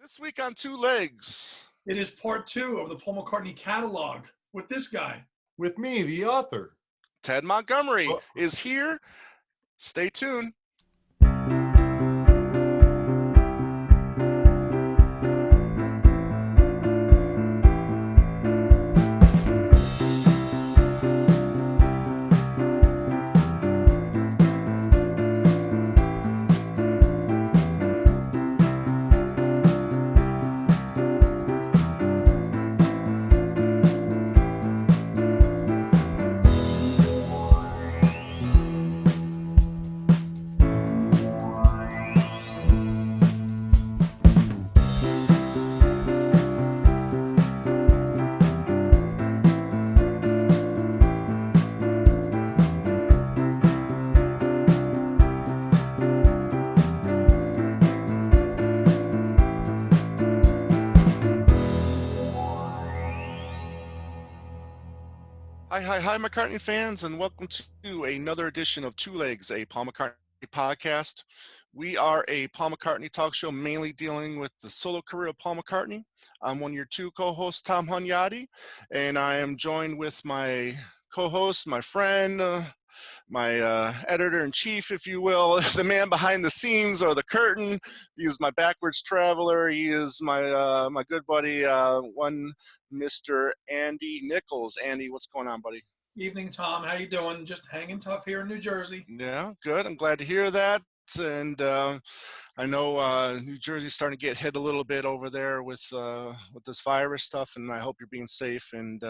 This week on Two Legs. It is part 2 of the Paul McCartney Catalog with this guy. With me, the author. Ted Montgomery Oh. is here. Stay tuned. Hi, McCartney fans, and welcome to another edition of Two Legs, a Paul McCartney podcast. We are a Paul McCartney talk show mainly dealing with the solo career of Paul McCartney. I'm one of your two co-hosts, Tom Hunyadi, and I am joined with my co-host, my friend, my editor-in-chief, if you will, the man behind the scenes or the curtain. He is my backwards traveler. He is my my good buddy, one Mr. Andy Nichols. Andy, what's going on, buddy? Evening, Tom. How you doing? Just hanging tough here in New Jersey. Yeah, good. I'm glad to hear that. And I know New Jersey's starting to get hit a little bit over there with this virus stuff, and I hope you're being safe. And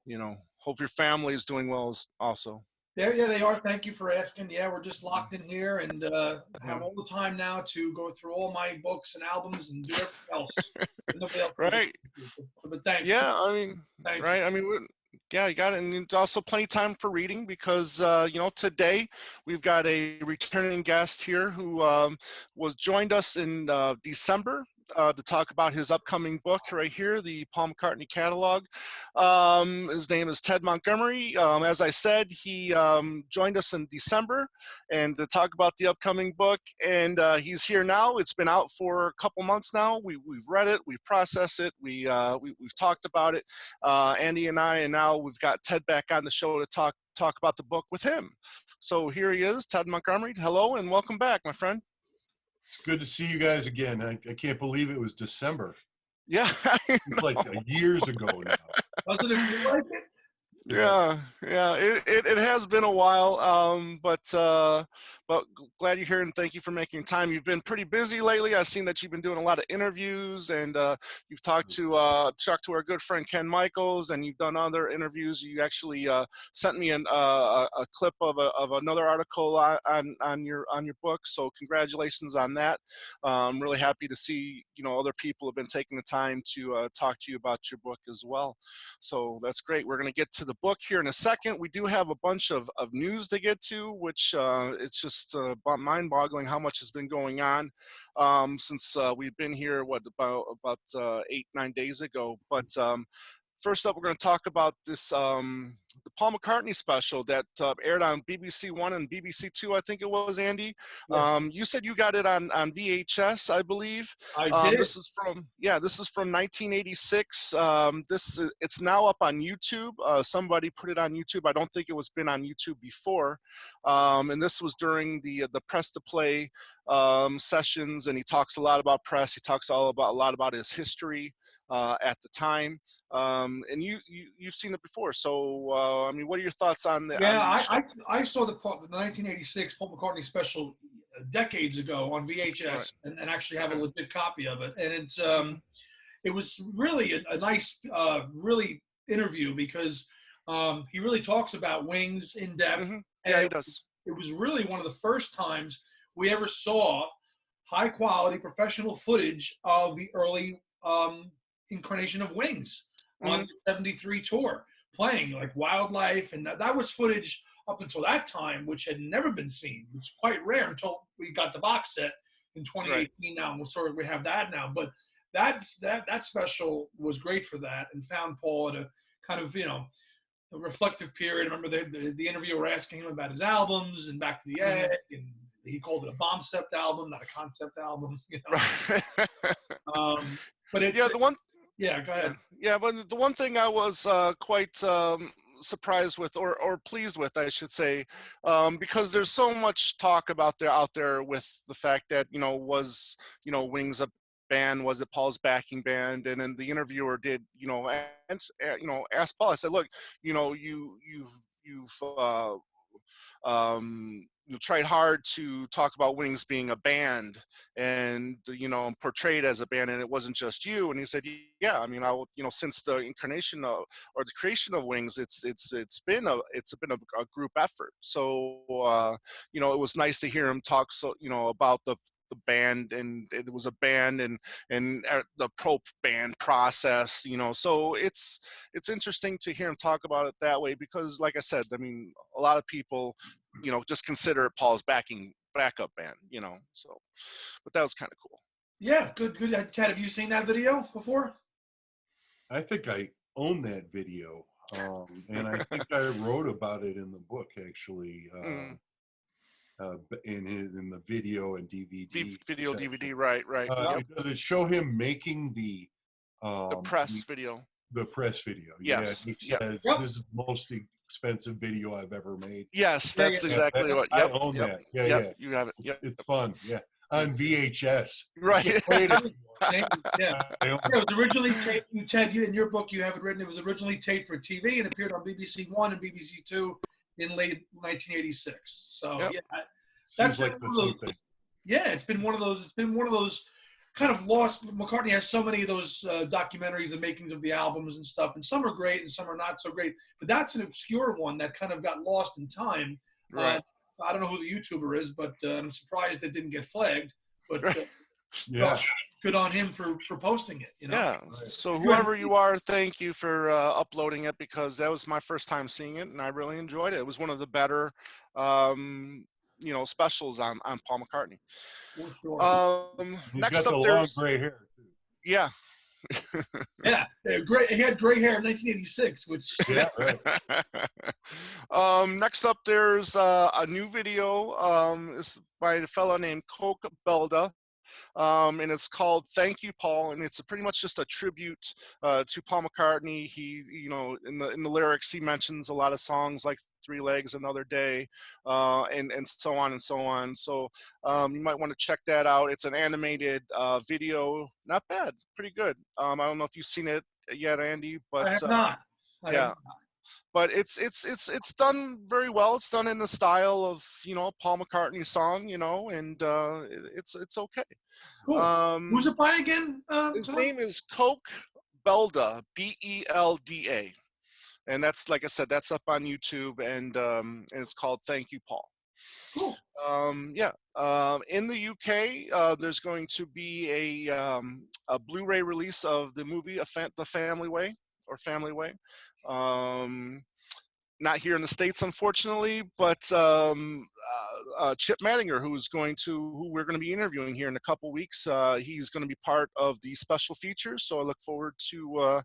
you know, hope your family is doing well also. Yeah, they are. Thank you for asking. Yeah, we're just locked in here and have all the time now to go through all my books and albums and do everything else. Nobody else Right. But thanks. Yeah, I mean, Thank right. you. I mean, yeah, you got it. And it's also plenty of time for reading because, you know, today we've got a returning guest here who was joined us in December to talk about his upcoming book right here, the Paul McCartney Catalog. His name is Ted Montgomery. As I said, he joined us in December and to talk about the upcoming book. And he's here now. It's been out for a couple months now. We've read it, we've processed it, we've talked about it, Andy and I, and now we've got Ted back on the show to talk about the book with him. So here he is, Ted Montgomery. Hello and welcome back, my friend. It's good to see you guys again. I can't believe it was December. Yeah. It's like years ago now. Doesn't it feel like it? Yeah. It has been a while, but glad you're here and thank you for making time. You've been pretty busy lately. I've seen that you've been doing a lot of interviews, and you've talked to our good friend Ken Michaels, and you've done other interviews. You actually sent me a clip of another article on your book. So congratulations on that. I'm really happy to see other people have been taking the time to talk to you about your book as well. So that's great. We're going to get to the book here in a second. We do have a bunch of news to get to, which it's just mind-boggling how much has been going on since we've been here, about 8-9 days ago. But first up, we're going to talk about this the Paul McCartney special that aired on BBC One and BBC Two, I think it was, Andy. Yes. You said you got it on VHS, I believe. I did. This is from 1986. It's now up on YouTube. Somebody put it on YouTube. I don't think it was been on YouTube before. And this was during the press to play sessions, and he talks a lot about press. He talks a lot about his history at the time, and you've seen it before. So I mean, what are your thoughts on the? Yeah, I saw the 1986 Paul McCartney special decades ago on VHS, Right. and actually have a legit copy of it. And it's it was really a nice really interview because he really talks about Wings in depth. Mm-hmm. Yeah, and he does. It was really one of the first times we ever saw high quality professional footage of the early incarnation of Wings on the 73 tour, playing like Wildlife, and that was footage up until that time which had never been seen, which is quite rare until we got the box set in 2018. Right. Now, and we have that now, but that special was great for that, and found Paul at a kind of a reflective period. I remember the interviewer asking him about his albums and Back to the Egg and he called it a bombcept album, not a concept album. You know? Right. But it's Yeah, the one yeah. Go yeah, ahead. yeah, but the one thing I was quite surprised with, or pleased with, I should say, because there's so much talk about there out there with the fact that was Wings a band, was it Paul's backing band, and then the interviewer did ask Paul. I said, look, you've tried hard to talk about Wings being a band and portrayed as a band, and it wasn't just you. And he said, yeah, I mean, since the incarnation of, or the creation of Wings, it's been a group effort. So it was nice to hear him talk about the band, and it was a band, and the pro band process, so it's interesting to hear him talk about it that way, because like I said, I mean, a lot of people just consider it Paul's backup band, so, but that was kind of cool. Yeah, good. Ted, have you seen that video before? I think I own that video, and I think I wrote about it in the book, actually, in the video and DVD video section. DVD, right. Yep. Does it show him making the press video? The press video. Yes. Yeah, he says, Yep. this is the most expensive video I've ever made. Yes, that's exactly what. I Yep, own that. Yeah, yep, yeah. you have it. Yep. It's fun. Yeah, on VHS. Right. Yeah. It was originally taped. Ted, you in your book, you have it written. It was originally taped for TV and appeared on BBC One and BBC Two in late 1986. So Yep. yeah, Seems like the same thing. Yeah, it's been one of those. It's been one of those kind of lost. McCartney has so many of those documentaries, the makings of the albums and stuff, and some are great and some are not so great. But that's an obscure one that kind of got lost in time. Right. I don't know who the YouTuber is, but I'm surprised it didn't get flagged. But Yeah. good on him for posting it. Yeah. So whoever you are, thank you for uploading it, because that was my first time seeing it, and I really enjoyed it. It was one of the better, specials on Paul McCartney. He's Next got up, the long there's gray hair too. yeah. Yeah, great. He had gray hair in 1986, which Yeah, right. Next up, there's a new video. It's by a fellow named Coke Belda. And it's called "Thank You, Paul," and it's pretty much just a tribute to Paul McCartney. He, in the lyrics, he mentions a lot of songs like "Three Legs," "Another Day," and so on and so on. So you might want to check that out. It's an animated video, not bad, pretty good. I don't know if you've seen it yet, Andy, but I have not. But it's done very well. It's done in the style of Paul McCartney song, and it's okay. Cool. Who's it by again? His name is Coke Belda, Belda, and that's, like I said, that's up on YouTube, and it's called "Thank You, Paul." Cool. In the UK, there's going to be a Blu-ray release of the movie The Family Way, or Family Way. Not here in the States, unfortunately, but Chip Mattinger, who we're going to be interviewing here in a couple weeks, he's going to be part of the special features. So I look forward to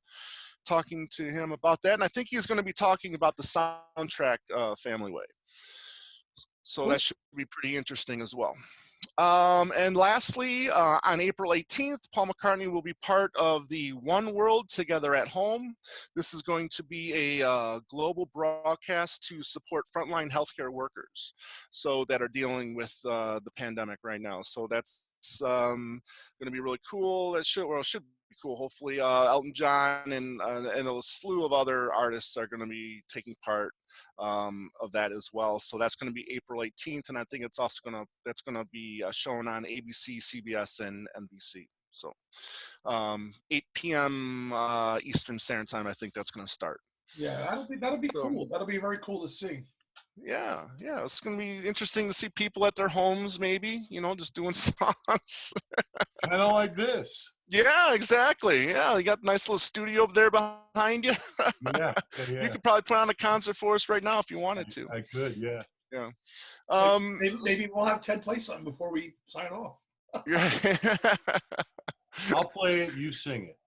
talking to him about that. And I think he's going to be talking about the soundtrack, Family Way. So Cool. That should be pretty interesting as well. And lastly, on April 18th, Paul McCartney will be part of the One World Together at Home. This is going to be a global broadcast to support frontline healthcare workers, so that are dealing with the pandemic right now. So that's going to be really cool. It should be cool. Hopefully, Elton John and a slew of other artists are going to be taking part of that as well. So that's going to be April 18th, and I think it's also going to be shown on ABC, CBS, and NBC. So 8 p.m. Eastern Standard Time, I think that's going to start. Yeah, that'll be cool. That'll be very cool to see. Yeah, it's going to be interesting to see people at their homes, maybe, just doing songs. Kind of like this. Yeah, exactly. Yeah, you got a nice little studio up there behind you. Yeah. You could probably put on a concert for us right now if you wanted to. I could, yeah. Yeah. Maybe we'll have Ted play something before we sign off. I'll play it, you sing it.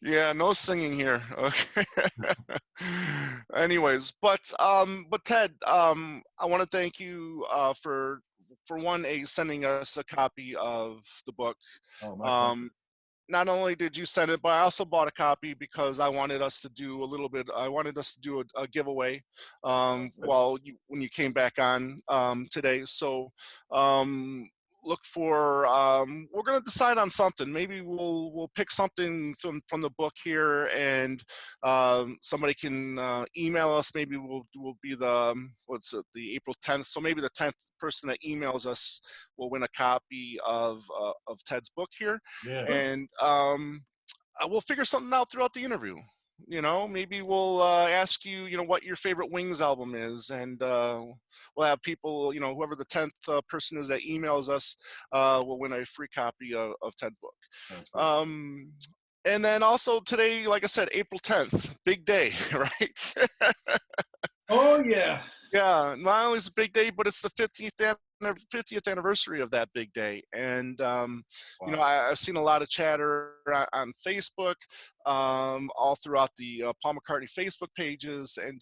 Yeah, no singing here. Okay. Anyways, but Ted, I want to thank you for one, sending us a copy of the book. Oh, my pleasure. Um, Not only did you send it, but I also bought a copy because I wanted us to do a little bit. I wanted us to do a giveaway when you came back on today. So look for. We're gonna decide on something. Maybe we'll pick something from the book here, and somebody can email us. Maybe we'll be the the April 10th. So maybe the 10th person that emails us will win a copy of Ted's book here, Yeah. and we'll figure something out throughout the interview. Maybe we'll ask you, what your favorite Wings album is, and we'll have people, whoever the 10th person is that emails us, will win a free copy of Ted book. Sounds good. And then also today, like I said, April 10th, big day, right? Oh yeah. Yeah, not only is it a big day, but it's the 50th anniversary of that big day. And, Wow. I've seen a lot of chatter on Facebook, all throughout the Paul McCartney Facebook pages. And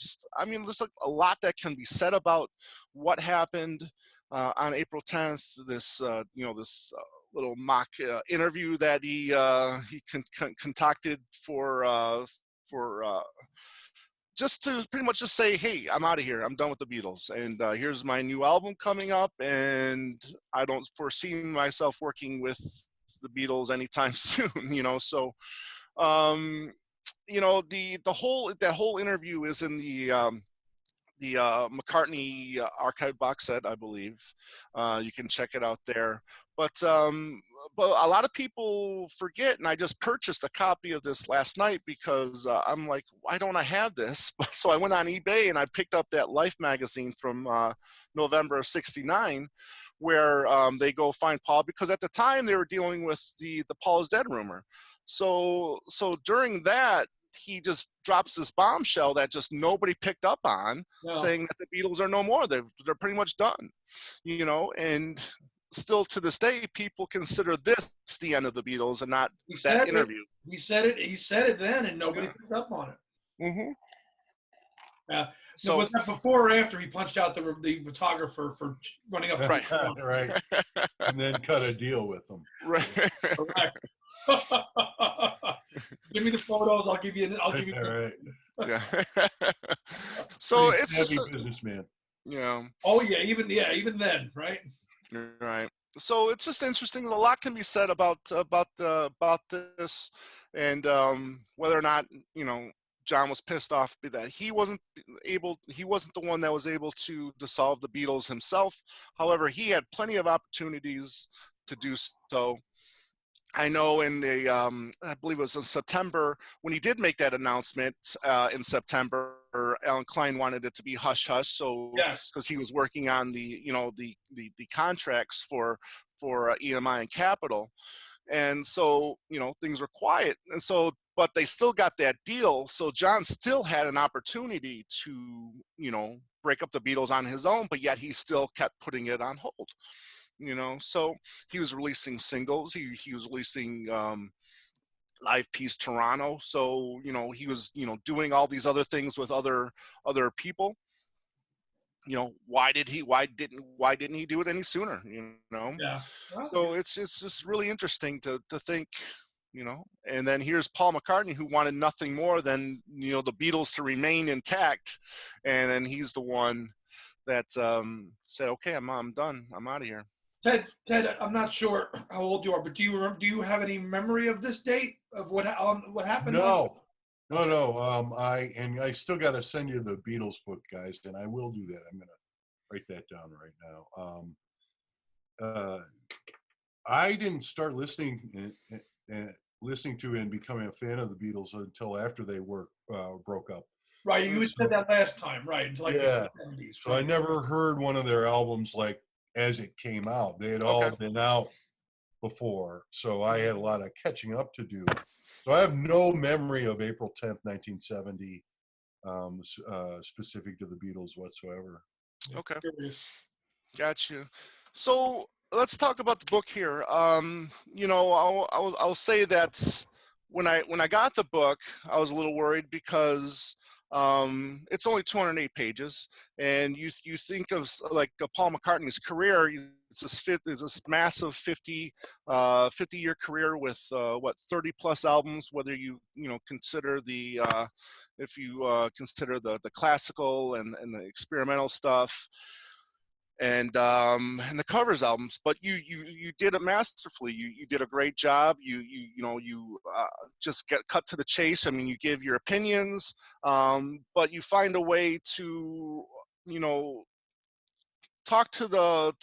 there's like a lot that can be said about what happened on April 10th, this little mock interview that he concocted for just to pretty much just say, hey, I'm out of here. I'm done with the Beatles. And here's my new album coming up. And I don't foresee myself working with the Beatles anytime soon, So, that whole interview is in the McCartney archive box set, I believe. You can check it out there. But a lot of people forget, and I just purchased a copy of this last night because I'm like, why don't I have this? So I went on eBay and I picked up that Life magazine from November of '69, where they go find Paul, because at the time they were dealing with the Paul is dead rumor. So during that, he just drops this bombshell that just nobody picked up on, saying that the Beatles are no more. They're pretty much done, and still to this day, people consider this the end of the Beatles and not that interview. He said it then, and nobody picked up on it. Mm-hmm. Yeah. So was that before or after he punched out the photographer for running up? Right. Right. And then cut a deal with them. Right. Correct. Give me the photos. I'll give you. All right. Yeah. So pretty it's just a businessman. Oh yeah, even then, right? Right. So it's just interesting. A lot can be said about this, and whether or not John was pissed off that he wasn't the one that was able to dissolve the Beatles himself. However, he had plenty of opportunities to do so. I know in I believe it was in September, when he did make that announcement in September, Alan Klein wanted it to be hush hush. So because he was working on the contracts for EMI and Capitol, and so things were quiet, and so but they still got that deal. So John still had an opportunity to break up the Beatles on his own, but yet he still kept putting it on hold. So he was releasing singles. He was releasing Live Peace Toronto. So he was doing all these other things with other people. Why didn't he do it any sooner? Yeah. So it's just really interesting to think. And then here's Paul McCartney, who wanted nothing more than the Beatles to remain intact, and then he's the one that said, "Okay, I'm done. I'm out of here." Ted, I'm not sure how old you are, but do you have any memory of this date of what happened? No. I still got to send you the Beatles book, guys, and I will do that. I'm gonna write that down right now. I didn't start listening to and becoming a fan of the Beatles until after they broke up. Right, you said that last time, right? Until like the 70s. So I never heard one of their albums as it came out. They had all been out before, so I had a lot of catching up to do. So I have no memory of April 10th, 1970, specific to the Beatles whatsoever. Okay, got you. So let's talk about the book here. I'll say that when I got the book, I was a little worried because It's only 208 pages, and you think of like Paul McCartney's career. It's this massive 50-year career with what 30 plus albums. Whether you consider if you consider the classical and the experimental stuff, and the covers albums, but you did it masterfully. You did a great job. You just get cut to the chase. I mean, you give your opinions, but you find a way to talk to the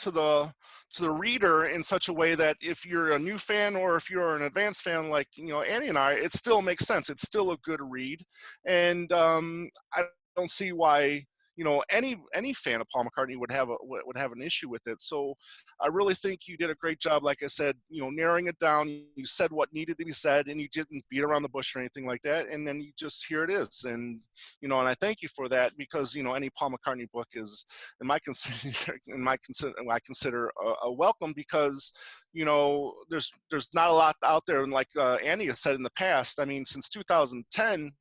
reader in such a way that if you're a new fan or if you're an advanced fan like Annie and I, it still makes sense. It's still a good read, and I don't see why any fan of Paul McCartney would have an issue with it. So I really think you did a great job, like I said, narrowing it down. You said what needed to be said, and you didn't beat around the bush or anything like that. And then here it is. And and I thank you for that, because any Paul McCartney book is I consider a welcome, because there's not a lot out there. And like Andy has said in the past, I mean, since 2010,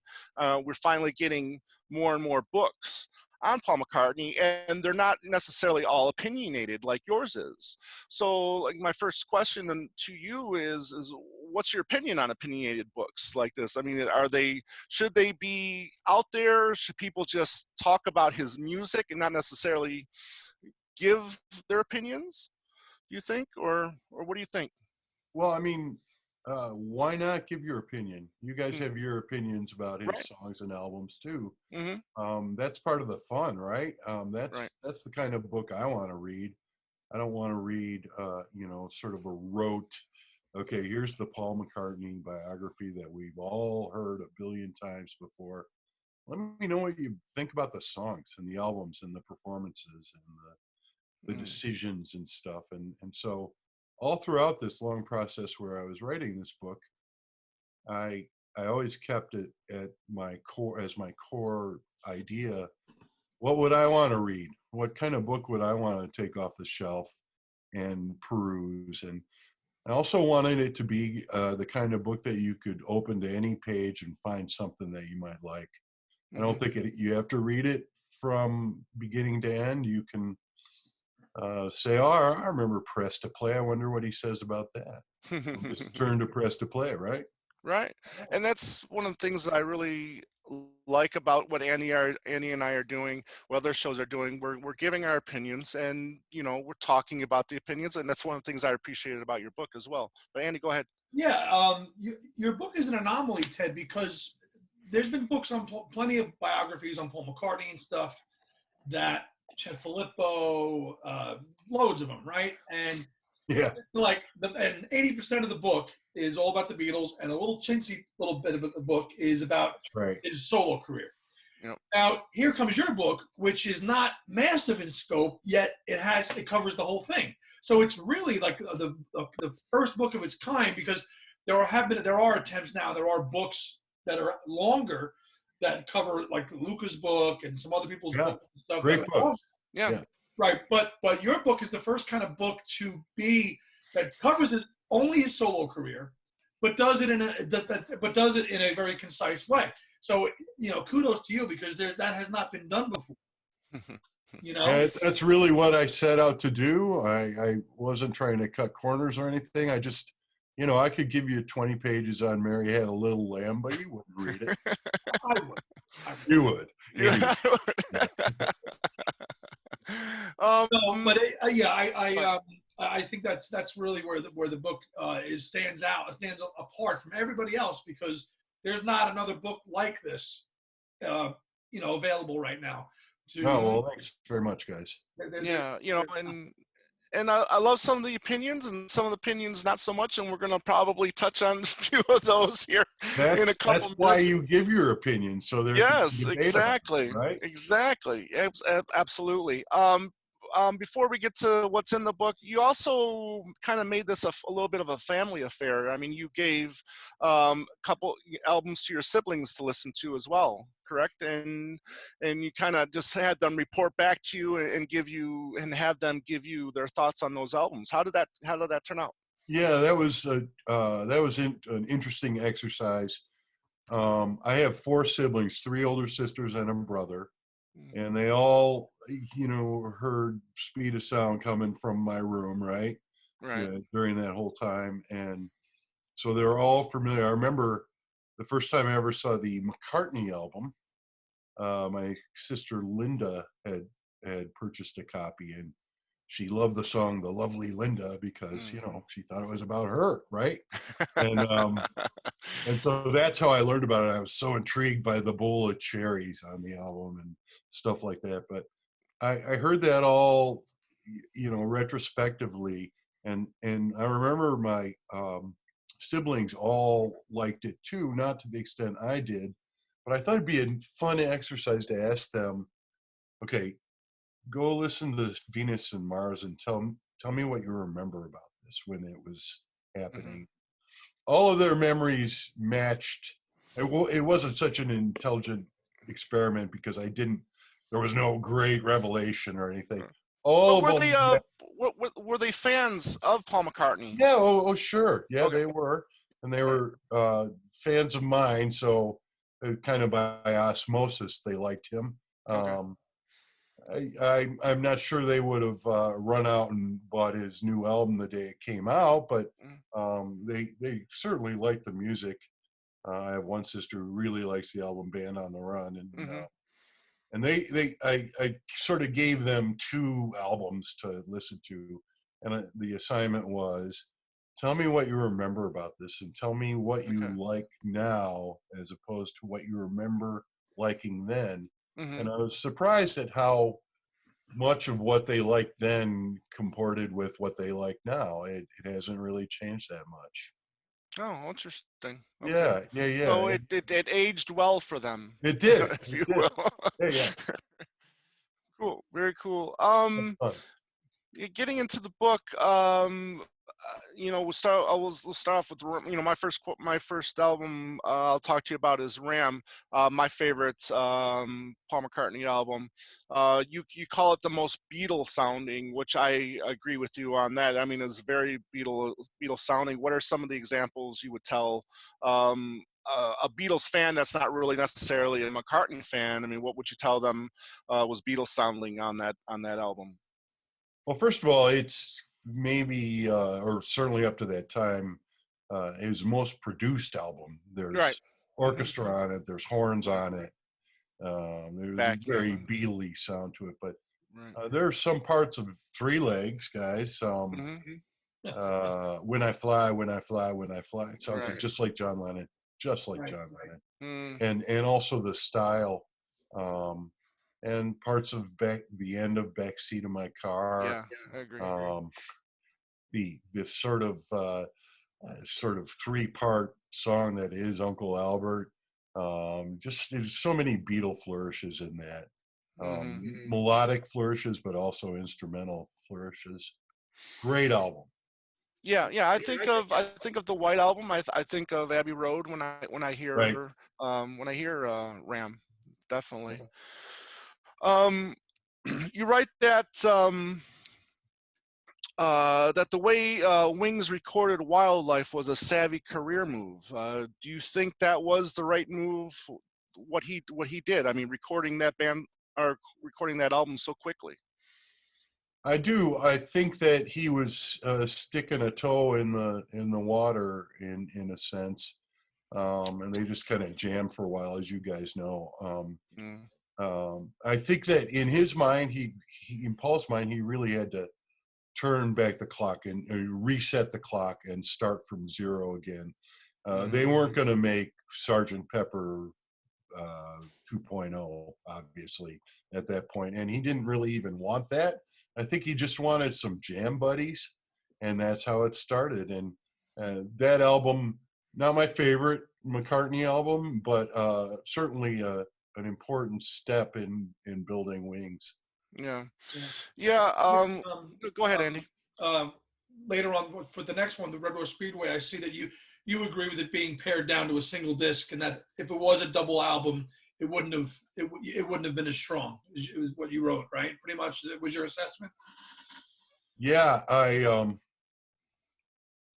we're finally getting more and more books on Paul McCartney, and they're not necessarily all opinionated like yours is. So, like, my first question to you is what's your opinion on opinionated books like this? I mean, should they be out there? Should people just talk about his music and not necessarily give their opinions, do you think, or what do you think? Well, I mean, why not give your opinion? You guys have your opinions about his songs and albums too. That's part of the fun, right? That's the kind of book I want to read. I don't want to read, sort of a rote, okay, here's the Paul McCartney biography that we've all heard a billion times before. Let me know what you think about the songs and the albums and the performances and the decisions and stuff. And so all throughout this long process where I was writing this book, I always kept it at my core idea. What would I want to read? What kind of book would I want to take off the shelf and peruse? And I also wanted it to be the kind of book that you could open to any page and find something that you might like. I don't think you have to read it from beginning to end. You can say, oh, I remember Press to Play. I wonder what he says about that. Just turn to Press to Play, right? Right. And that's one of the things that I really like about what Annie and I are doing, what other shows are doing. We're giving our opinions, and we're talking about the opinions, and that's one of the things I appreciated about your book as well. But Andy, go ahead. Yeah, your book is an anomaly, Ted, because there's been books on plenty of biographies on Paul McCartney and stuff that Chet Filippo, loads of them, right? And yeah, and 80% of the book is all about the Beatles, and a little chintzy little bit of the book is about his solo career. Yep. Now, here comes your book, which is not massive in scope, yet it covers the whole thing. So it's really like the first book of its kind, because there are attempts now. There are books that are longer that cover like Luca's book and some other people's books and stuff. Great books. Yeah. Right, but your book is the first kind of book that covers only his solo career, but does it in a very concise way. So kudos to you, because that has not been done before. That's really what I set out to do. I wasn't trying to cut corners or anything. I just, I could give you 20 pages on Mary Had a Little Lamb, but you wouldn't read it. I would. You would. I think that's really where the book stands apart from everybody else, because there's not another book like this, available right now. Well, thanks very much, guys. And I love some of the opinions, and some of the opinions not so much, and we're going to probably touch on a few of those here in a couple minutes. That's why you give your opinion, so there's exactly, right? Exactly, absolutely. Before we get to what's in the book, you also kind of made this a little bit of a family affair. I mean, you gave a couple albums to your siblings to listen to as well, correct? And you kind of just had them report back to you and have them give you their thoughts on those albums. How did that turn out? Yeah, that was an interesting exercise. I have 4 siblings, 3 older sisters and a brother, Mm. and they all, heard Speed of Sound coming from my room, right? Right. Yeah, during that whole time, and so they're all familiar. I remember the first time I ever saw the McCartney album. My sister Linda had purchased a copy, and she loved the song "The Lovely Linda" because Mm. she thought it was about her, right? And and so that's how I learned about it. I was so intrigued by the bowl of cherries on the album and stuff like that. But I heard that all, retrospectively, and I remember my siblings all liked it too, not to the extent I did, but I thought it'd be a fun exercise to ask them, okay, go listen to this Venus and Mars and tell me what you remember about this when it was Mhm. happening. All of their memories matched. It wasn't such an intelligent experiment because there was no great revelation or anything. All But of were they them, were they fans of Paul McCartney? yeah, sure. Yeah, Okay. they were. And they Right. were fans of mine. So kind of by osmosis, they liked him. Okay. Um, I'm not sure they would have run out and bought his new album the day it came out, but Mm. they certainly liked the music. I have one sister who really likes the album Band on the Run, Mhm. and I sort of gave them 2 albums to listen to, and the assignment was, tell me what you remember about this, and tell me what you Okay. like now as opposed to what you remember liking then. And Mhm. I was surprised at how much of what they liked then comported with what they like now. It hasn't really changed that much. Oh, interesting. Okay. Yeah, yeah, So yeah. it aged well for them, It did. if It you did. will. Yeah, yeah. Cool. Very cool. That's fun. Getting into the book, we'll start off with my first album I'll talk to you about is Ram, my favorite Paul McCartney album. You call it the most Beatles sounding, which I agree with you on that. I mean, it's very Beatles sounding. What are some of the examples you would tell a Beatles fan that's not really necessarily a McCartney fan? I mean, what would you tell them was Beatles sounding on that album? Well, first of all, it's maybe, or certainly up to that time, his most produced album. Right. There's Hmm. orchestra on it. There's horns on it. There's a Backing. very Beatley sound to it. But Right. there are some parts of Three Legs, guys. Hmm. When I Fly, When I Fly, When I Fly. It sounds like Right. just like John Lennon, just like Right. John Lennon. Mm, And also the style, um, and parts of the end of Backseat of My Car, yeah, I agree. um, this sort of 3-part song that is Uncle Albert. Just there's so many Beatle flourishes in that, Hmm. melodic flourishes, but also instrumental flourishes. Great album, Yeah, yeah. I think of the White Album. I think of Abbey Road right? when I hear Ram. Definitely. Um, you write that the way Wings recorded Wildlife was a savvy career move. Do you think that was the right move? What he did? I mean, recording that album so quickly. I do. I think that he was sticking a toe in the water in a sense, and they just kind of jammed for a while, as you guys know. Mm, I think that in his mind, in Paul's mind, he really had to turn back the clock and reset the clock and start from zero again. mm-hmm. They weren't going to make Sergeant Pepper 2.0, obviously, at that point. And he didn't really even want that. I think he just wanted some jam buddies, and that's how it started. And that album, not my favorite McCartney album, but certainly an important step in building Wings. Yeah, Yeah. yeah. Um, Go ahead, um, Andy. Later on for the next one, the Red Rose Speedway, I see that you agree with it being pared down to a single disc, and that if it was a double album, it wouldn't have been as strong. It was what you wrote, right? Pretty much, it was your assessment. Yeah,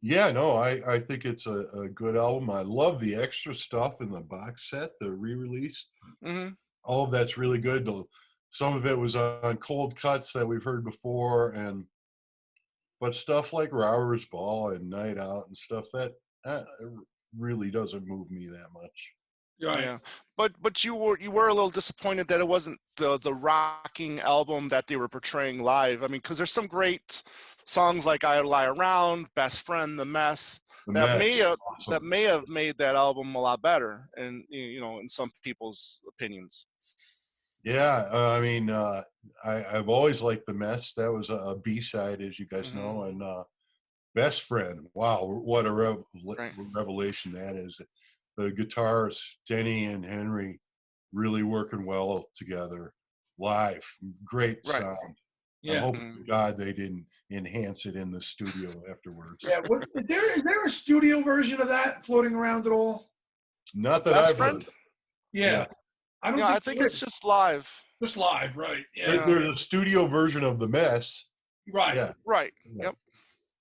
Yeah, no, I think it's a good album. I love the extra stuff in the box set, the re-release. Hmm. All of that's really good. Some of it was on cold cuts that we've heard before, and but stuff like Rower's Ball and Night Out and stuff that really doesn't move me that much. Right. Yeah, but you were a little disappointed that it wasn't the rocking album that they were portraying live. I mean, because there's some great songs like "I Lie Around," "Best Friend," "The Mess" The that may Mets, have that awesome. may have made that album a lot better, and in some people's opinions. Yeah, I mean, I've always liked The Mess. That was a B-side, as you guys Hmm. know, and Best Friend. Wow, what a Right, revelation that is. The guitars, Denny and Henry, really working well together live. Great right. sound. I'm Yeah. hoping Mhm. to God they didn't enhance it in the studio afterwards. Yeah. What is there a studio version of that floating around at all? Not that Best I've Friend? heard. Yeah. Yeah, I don't Yeah, I think think there it's is. just live. Just live, right? Yeah. Yeah, there's a studio version of The Mess. Right. Yeah, right. yeah, Yep.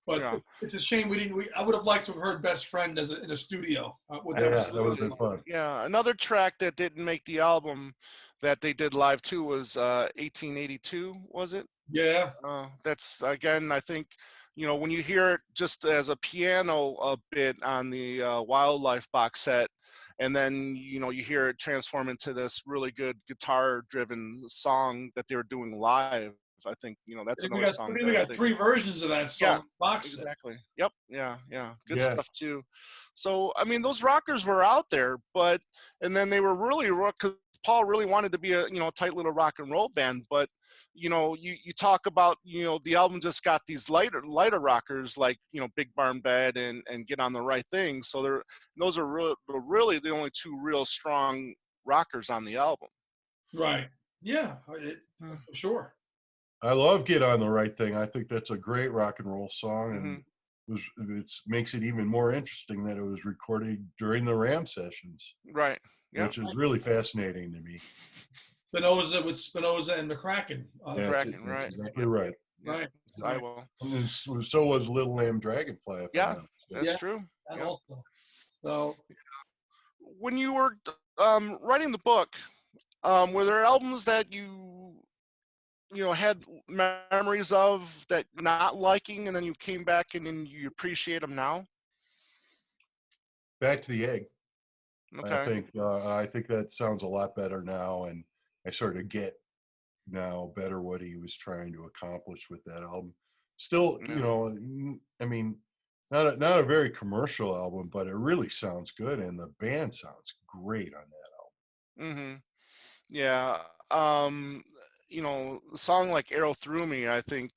But Yeah, it's a shame we didn't. I would have liked to have heard "Best Friend" in a studio with them. yeah, that would have absolutely. been fun. Yeah, another track that didn't make the album that they did live too was 1882, was it? Yeah. That's again, I think, when you hear it just as a piano a bit on the Wildlife box set, and then you hear it transform into this really good guitar-driven song that they were doing live. I think that's I think we another got. I song think that we I got think. three versions of that Yeah, song box set. exactly. Yep. Yeah. Yeah. Good Yeah, stuff too. So, I mean, those rockers were out there, and then they were really rock because Paul really wanted to be a, tight little rock and roll band. But, you talk about, the album just got these lighter rockers like, Big Barn Bed and Get on the Right Thing. So those are really the only two real strong rockers on the album. Right. Yeah. For sure. I love "Get on the Right Thing." I think that's a great rock and roll song, and Mm-hmm. it makes it even more interesting that it was recorded during the Ram sessions, Right. Yeah. which is really fascinating to me. Spinoza with Spinoza and McCracken. Yeah, Cracking. that's Right. exactly Yep. right. Yep. Right. I Right. will. And so was Little Lamb Dragonfly, if I'm Yeah. not mistaken. That's Yeah. true. That Yep. also. So When you were writing the book, were there albums that you had memories of that not liking, and then you came back and then you appreciate them now? Back to the Egg. Okay. I think that sounds a lot better now, and I sort of get now better what he was trying to accomplish with that album. Still, Yeah. I mean, not a very commercial album, but it really sounds good, and the band sounds great on that Mm-hmm. Yeah. Um, a song like "Arrow Through Me," I think,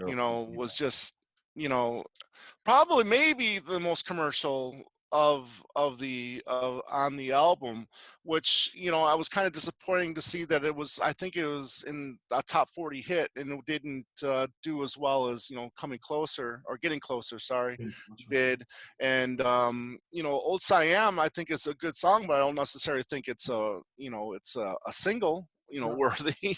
album. was just, you know, probably maybe the most commercial of the on the album, which I was kind of disappointing to see that I think it was in a top 40 hit and it didn't do as well as Coming Closer or Getting Closer, sorry, did. And Old Siam I think is a good song, but I don't necessarily think it's a single worthy.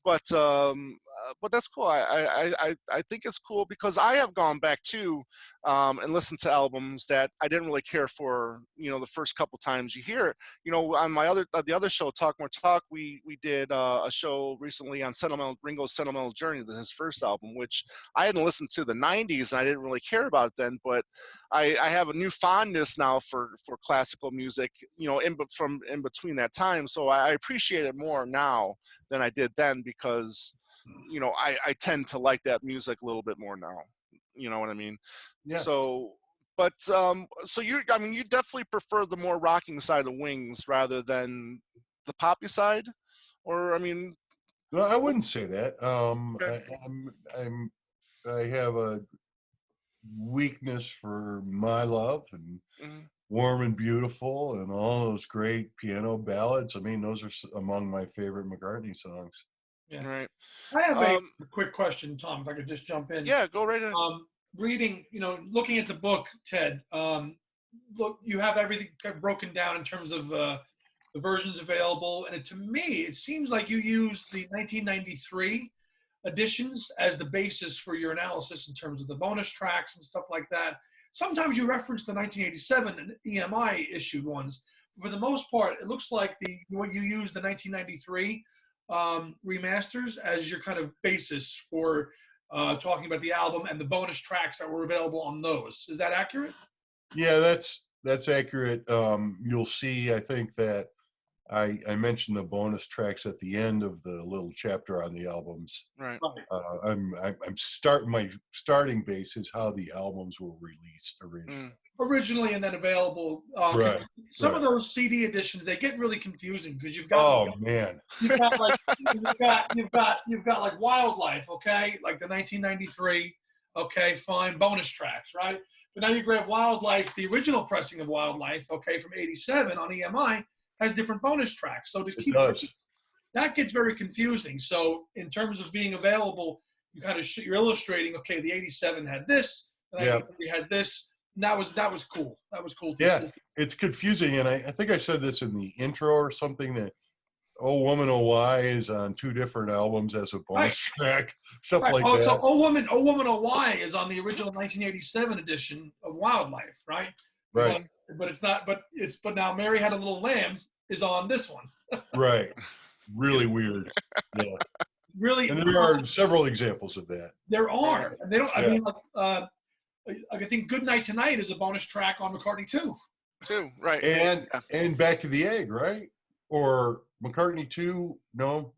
But that's cool. I think it's cool because I have gone back too and listened to albums that I didn't really care for. The first couple times you hear it. On my the other show, Talk More Talk, we did a show recently on Ringo's Sentimental Journey, his first album, which I hadn't listened to the '90s and I didn't really care about it then, but I have a new fondness now for classical music. From in between that time, so I appreciate it more now than I did then because I tend to like that music a little bit more now. You know what I mean? Yeah. So, but so you definitely prefer the more rocking side of Wings rather than the poppy side, or I mean, No, I wouldn't say that. okay. I have a weakness for My Love and Mhm. Warm and Beautiful and all those great piano ballads. I mean, those are among my favorite McCartney songs. yeah. Right. I have a Um, quick question, Tom. If I could just jump in. yeah, go right in. Reading, looking at the book, Ted. Look, you have everything kind of broken down in terms of the versions available, and to me, it seems like you used the 1993 editions as the basis for your analysis in terms of the bonus tracks and stuff like that. Sometimes you reference the 1987 and EMI issued ones. For the most part, it looks like what you use the 1993 remasters as your kind of basis for talking about the album and the bonus tracks that were available on those. Is that accurate? Yeah, that's accurate. You'll see, I think that I mentioned the bonus tracks at the end of the little chapter on the albums. Right. I'm my starting base is how the albums were released originally and then available. Right. Some of those CD editions, they get really confusing because you've got you've got like Wildlife, okay, like the 1993, okay, fine, bonus tracks, right? But now you grab Wildlife, the original pressing of Wildlife, okay, from '87 on EMI, has different bonus tracks. So that gets very confusing. So in terms of being available, you kind of you're illustrating, okay, the '87 had this, the '93 had this. And that was cool. That was cool to see. It's confusing, and I think I said this in the intro or something, that "Oh Woman, Oh Why" is on 2 different albums as a bonus track, stuff like that. So "Oh Woman, Oh Why" is on the original 1987 edition of Wildlife, right? Right. But it's not. But now "Mary Had a Little Lamb" is on this one. Right. Really weird. Yeah. Really. And there are several examples of that. There are. And they don't. I mean, I think "Good Night Tonight" is a bonus track on McCartney 2. Right. And "Back to the Egg," right? Or McCartney 2? No,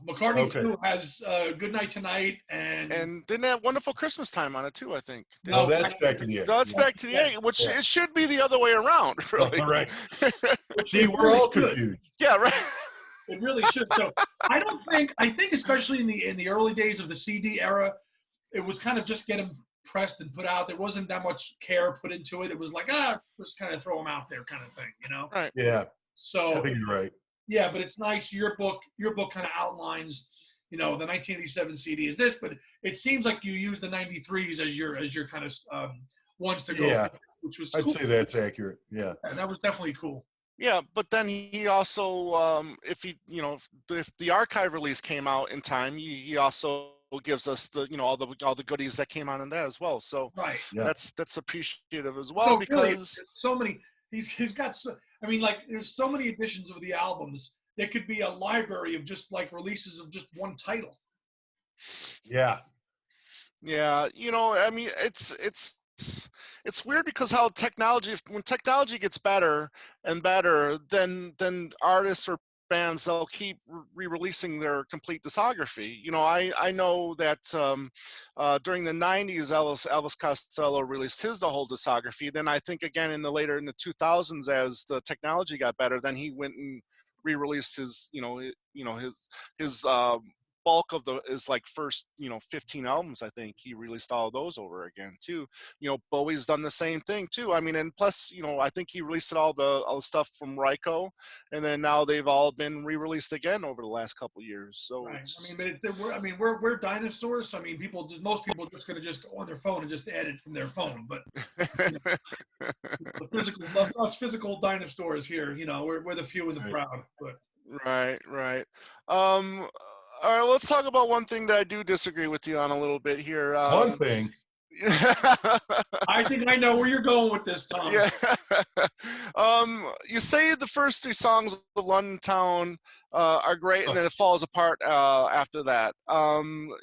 McCartney 2 has "Good Night Tonight" and didn't have "Wonderful Christmas Time" on it too, I think. No, that's "Back to the Egg." That's "Back to the Egg," which it should be the other way around, really. Right. See, we're all confused. Yeah, right. It really should. So I think especially in the early days of the CD era, it was kind of just get them pressed and put out. There wasn't that much care put into it. It was like, just kind of throw them out there kind of thing, you know? Right. Yeah. So I think you're right. Yeah, but it's nice. Your book kind of outlines, the 1987 CD is this, but it seems like you use the 93s as your kind of ones to go. Yeah. Which was I'd cool. say that's accurate. Yeah. And that was definitely cool. Yeah, but then he also, if the archive release came out in time, he also gives us all the goodies that came out in that as well. So right, that's appreciative as well, because really, so many. He's got. There's so many editions of the albums. There could be a library of just like releases of just one title. Yeah. Yeah, I mean, it's weird because how when technology gets better and better, then artists or bands, they'll keep re-releasing their complete discography. I know that during the 90s, Elvis Costello released the whole discography. Then I think again in the 2000s, as the technology got better, then he went and re-released his bulk of his first 15 albums. I think he released all of those over again too. Bowie's done the same thing too. I mean, and plus I think he released all the stuff from Ryko, and then now they've all been re-released again over the last couple of years. So right. We're dinosaurs. So, I mean, most people are just going to just go on their phone and just edit from their phone, but us physical dinosaurs here, we're the few and the proud. But right. All right, let's talk about one thing that I do disagree with you on a little bit here. One thing. I think I know where you're going with this, Tom. Yeah. You say the first 3 songs of London Town are great, and then it falls apart after that.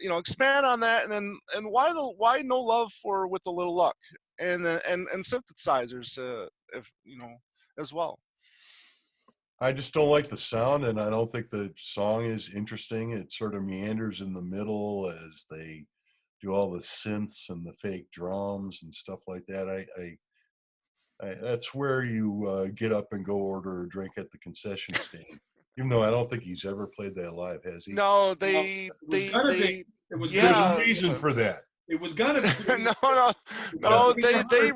Expand on that, and why No Love for With a Little Luck, and synthesizers, as well. I just don't like the sound, and I don't think the song is interesting. It sort of meanders in the middle as they do all the synths and the fake drums and stuff like that. I that's where you get up and go order a drink at the concession stand. Even though I don't think he's ever played that live, has he? No, there's a reason for that. It was gonna be. No. They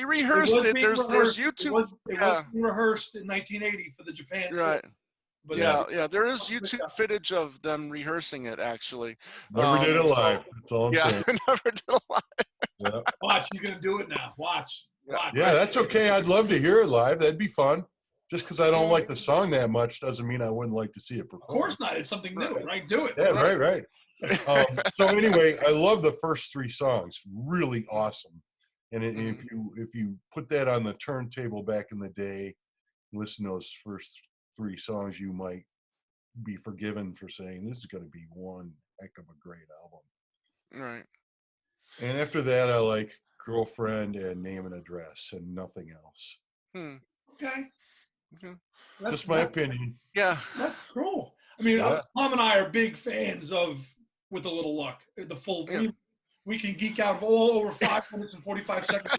rehearsed it. There's YouTube. It was rehearsed in 1980 for the Japan. Right. But yeah. There is YouTube footage of them rehearsing it actually. Never did it live. That's all I'm saying. Never did it live. Yeah. Watch, you're gonna do it now. Watch. Yeah, that's okay. I'd love to hear it live. That'd be fun. Just because I don't like the song that much doesn't mean I wouldn't like to see it performed. Of course not. It's something new, right? Do it. Yeah, right. So anyway, I love the first 3 songs. Really awesome. And if you put that on the turntable back in the day, listen to those first 3 songs, you might be forgiven for saying this is going to be one heck of a great album. Right. And after that, I like Girlfriend and Name and Address and nothing else. Okay. Just my opinion. Yeah. That's cool. I mean, Yeah. Tom and I are big fans of With a Little Luck. The full. Yeah. We can geek out all over 5 minutes and 45 seconds.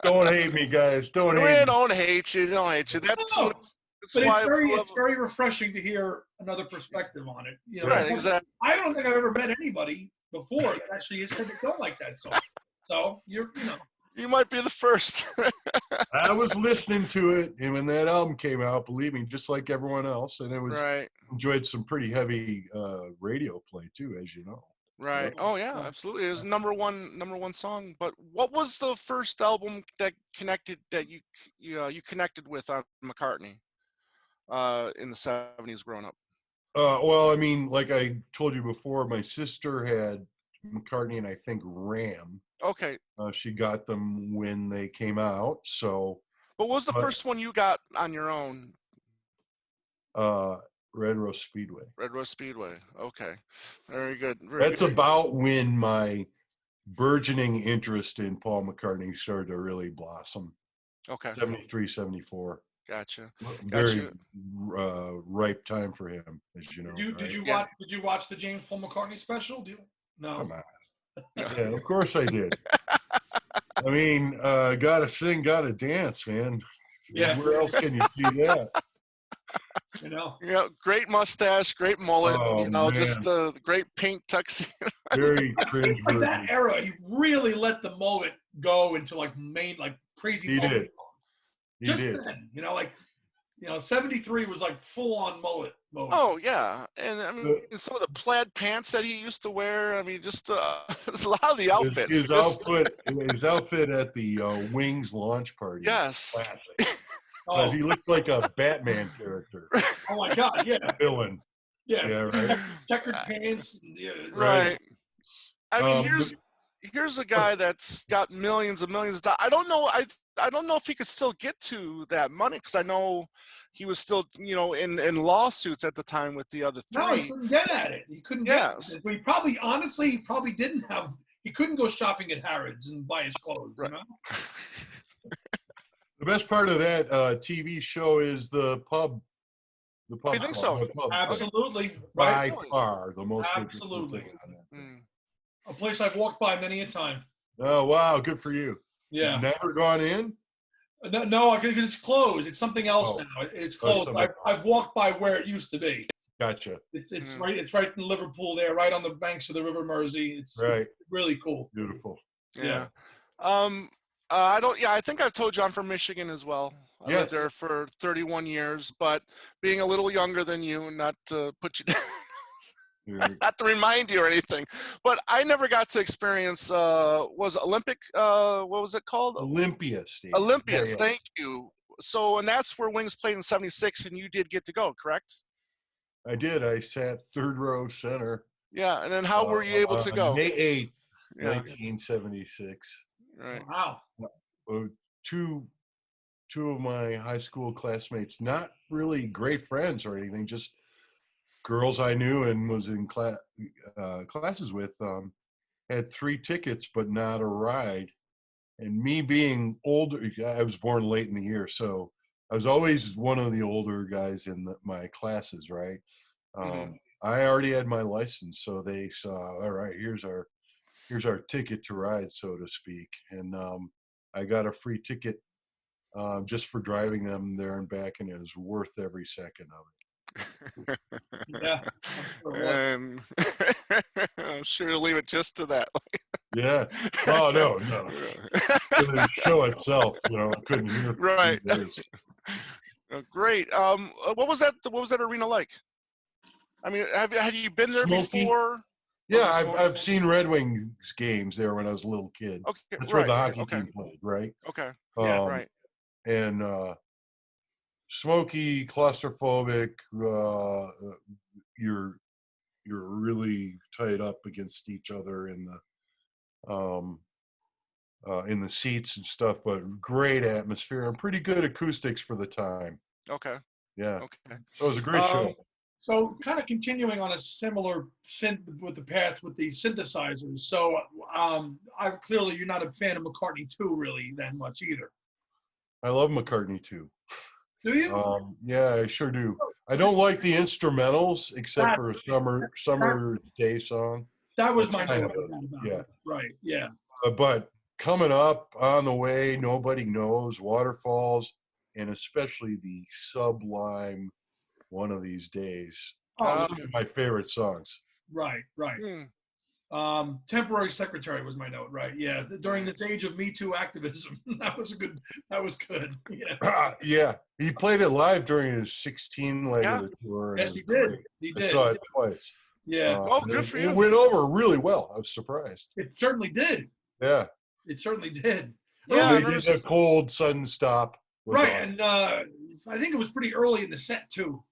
Don't hate me, guys. Don't We hate me. don't hate you. Don't hate you. That's No. what's. But why it's very refreshing to hear another perspective on it. You know, Right, exactly. I don't think I've ever met anybody before that actually has said they don't like that song. So you might be the first. I was listening to it, and when that album came out, believe me, just like everyone else, and it was right. enjoyed some pretty heavy radio play too, as you know. Right. Oh yeah, absolutely. It was number one song. But what was the first album that you connected with on McCartney in the 70s growing up? Well, I mean, like I told you before, my sister had McCartney and I think Ram. Okay. She got them when they came out. So. But what was the first one you got on your own? Red Rose Speedway. Red Rose Speedway. Okay. Very good. That's about when my burgeoning interest in Paul McCartney started to really blossom. Okay. 73, 74. Gotcha. Very ripe time for him, as you know. Did you watch the James Paul McCartney special? No. Come on. Yeah, of course I did. I mean, gotta sing, gotta dance, man. Yeah. Where else can you see that? You know. Yeah, great mustache, great mullet. Oh, man. Just the great pink tuxedo. Very cringe. Like that era, he really let the mullet go into crazy. He did. He did. Then, 73 was like full on mullet mode. Oh yeah, and I mean some of the plaid pants that he used to wear. I mean, just there's a lot of the outfits. His outfit at the Wings launch party. Yes. Classic. Because he looks like a Batman character. Oh my God! Yeah. Villain. Yeah. Right. Checkered pants. Yeah. Right. I mean, here's a guy that's got millions and millions of dollars. I don't know. I don't know if he could still get to that money because I know he was still, in lawsuits at the time with the other 3. No, he couldn't get at it. He couldn't get it. But he probably didn't have. He couldn't go shopping at Harrods and buy his clothes. Right. The best part of that TV show is the pub. The pub. I think so. Absolutely. By far the most. Absolutely. A place I've walked by many a time. Oh wow, good for you. Yeah. You've never gone in? No, because it's closed. It's something else now. It's closed. I've walked by where it used to be. Gotcha. It's right. It's right in Liverpool there, right on the banks of the River Mersey. It's really cool. Beautiful. Yeah. I think I've told you I'm from Michigan as well. I lived there for 31 years, but being a little younger than you, not to put you down, not to remind you or anything, but I never got to experience, was Olympic, what was it called? Olympia Stadium. Olympias, thank you. So, and that's where Wings played in 76, and you did get to go, correct? I did. I sat third row center. Yeah, and then how were you able to go? May 8th, 1976. Right. Wow. Two of my high school classmates, not really great friends or anything, just girls I knew and was in classes with, had 3 tickets but not a ride. And me being older, I was born late in the year, so I was always one of the older guys in my classes, right? I already had my license, so they saw, all right, here's our ticket to ride, so to speak. And I got a free ticket just for driving them there and back, and it was worth every second of it. Yeah. And I'm sure you'll leave it just to that. Yeah. Oh, no. The show itself, I couldn't hear. Right. Great. What was that arena like? I mean, had you been there before? Yeah, I've seen Red Wings games there when I was a little kid. Okay, that's where the hockey team played, right? Okay. Right. And smoky, claustrophobic. You're you're really tied up against each other in the seats and stuff, but great atmosphere and pretty good acoustics for the time. Okay. Yeah. Okay. So it was a great show. So kind of continuing on a similar with the path with the synthesizers. So clearly you're not a fan of McCartney 2 really that much either. I love McCartney too. Do you? Yeah, I sure do. I don't like the instrumentals except for a summer day song. That was That's my kind note. of yeah. Right. Yeah. But coming up, On the Way, Nobody Knows, Waterfalls, and especially the sublime One of These Days. Oh, Some of my favorite songs. right. Hmm. Temporary secretary was my note. Right. Yeah. During this age of Me Too activism, that was good. Yeah. Yeah. He played it live during his 16 leg of the tour. Yes, he did. He did. I saw it twice. Yeah. Good for you. It went over really well. I was surprised. It certainly did. Yeah. It certainly did. Yeah, They did a cold, sudden stop. Right. Awesome. And I think it was pretty early in the set too.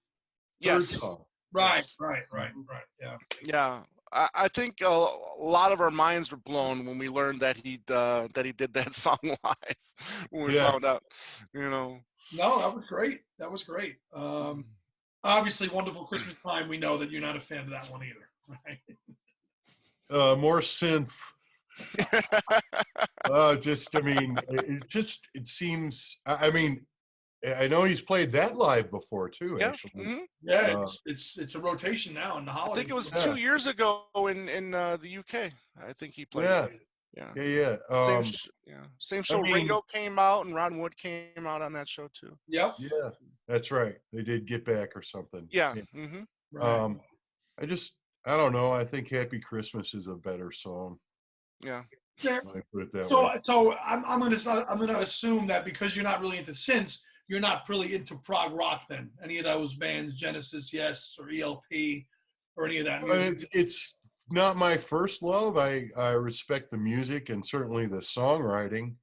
Yes. Right. Yes. Right. Yeah. Yeah. I think a lot of our minds were blown when we learned that he did that song live. When we found out, No, that was great. That was great. Obviously, Wonderful Christmas Time. We know that you're not a fan of that one either, right? More synth. It seems. I mean, I know he's played that live before too. Yeah. Actually, Mm-hmm. Yeah, it's a rotation now in the holidays. I think it was 2 years ago in the UK. I think he played. Yeah. Same show. Ringo came out and Ron Wood came out on that show too. Yep. Yeah, that's right. They did Get Back or something. Yeah. Mm-hmm. Right. I don't know. I think Happy Christmas is a better song. Yeah. Yeah. I put it that way. So I'm gonna assume that because you're not really into synths, you're not really into prog rock then. Any of those bands, Genesis, Yes, or ELP, or any of that music? It's not my first love. I respect the music and certainly the songwriting.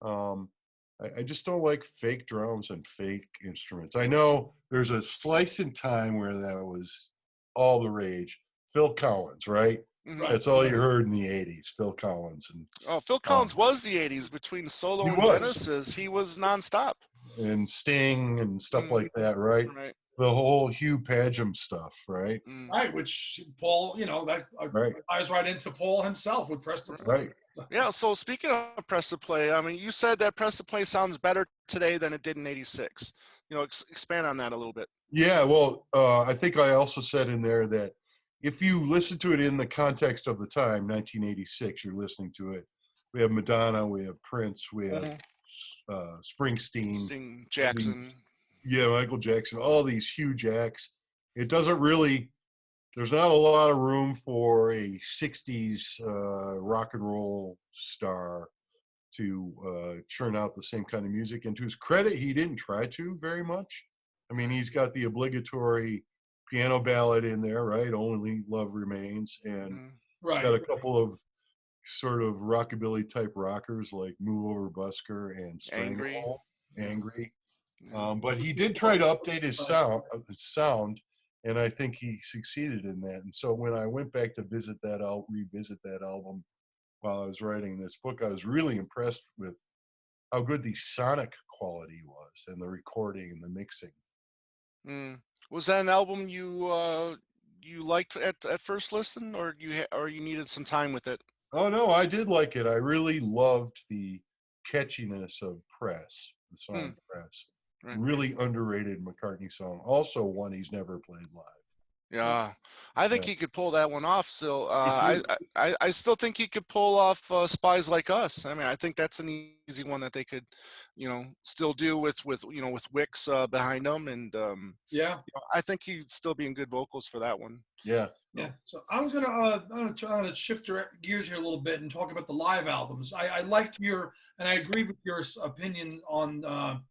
I just don't like fake drums and fake instruments. I know there's a slice in time where that was all the rage. Phil Collins, right? Mm-hmm. That's all you heard in the 80s, Phil Collins. Phil Collins was the 80s. Between solo and Genesis, he was nonstop. And Sting and stuff like that, right? The whole Hugh Padgham stuff, right? Right, which Paul, that ties right into Paul himself with Press to Play. Right. Yeah, so speaking of Press to Play, I mean, you said that Press to Play sounds better today than it did in '86. Expand on that a little bit. Yeah, well, I think I also said in there that if you listen to it in the context of the time, 1986, you're listening to it. We have Madonna, we have Prince, we have Springsteen, Jackson. Michael Jackson, all these huge acts. It doesn't really, there's not a lot of room for a 60s rock and roll star to churn out the same kind of music. And to his credit, he didn't try to very much. I mean, he's got the obligatory piano ballad in there, right? Only Love Remains. And he's got a couple of sort of rockabilly type rockers like Move Over Busker and Angry. But he did try to update his sound, and I think he succeeded in that. And so when I went back to revisit that album while I was writing this book, I was really impressed with how good the sonic quality was and the recording and the mixing. Was that an album you liked at first listen, or you needed some time with it? Oh no, I did like it. I really loved the catchiness of Press, the song Press. Right. Really underrated McCartney song. Also one he's never played live. Yeah, I think he could pull that one off. So I still think he could pull off Spies Like Us. I mean, I think that's an easy one that they could, still do with Wicks behind them, and I think he'd still be in good vocals for that one. Yeah. So I was gonna try to shift gears here a little bit and talk about the live albums. I liked and I agree with your opinion on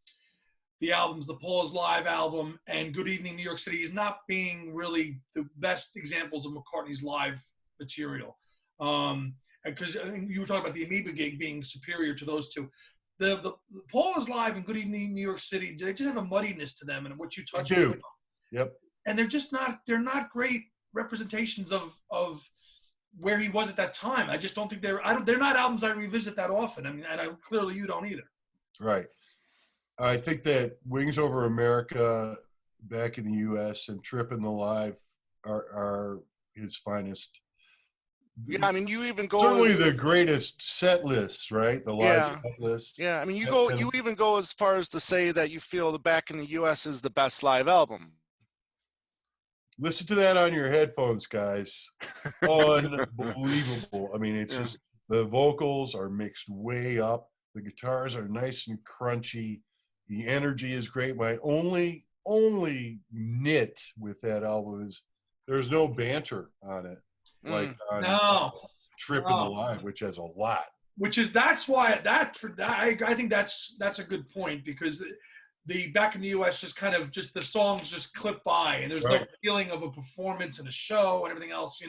the albums, the Paul's Live album and Good Evening New York City is not being really the best examples of McCartney's live material. Because you were talking about the Amoeba gig being superior to those two. The Paul's Live and Good Evening New York City, they just have a muddiness to them and what you touched on. Yep. And they're not great representations of where he was at that time. I just don't think they're not albums I revisit that often. I mean, and clearly you don't either. Right. I think that Wings Over America back in the U.S. and Trippin' the Live are his finest. Yeah, I mean, you even go Certainly the greatest set lists, right? The live yeah, set lists. yeah. I mean, And you even go as far as to say that you feel the Back in the U.S. is the best live album. listen to that on your headphones, guys. Unbelievable. I mean, it's Yeah. just the vocals are mixed way up. The guitars are nice and crunchy. The energy is great. My only nit with that album is there's no banter on it, like on No, Trippin' the Live, which has a lot. Which is I think that's a good point, because the Back in the U.S. just kind of the songs just clip by, and there's no feeling of a performance and a show and everything else,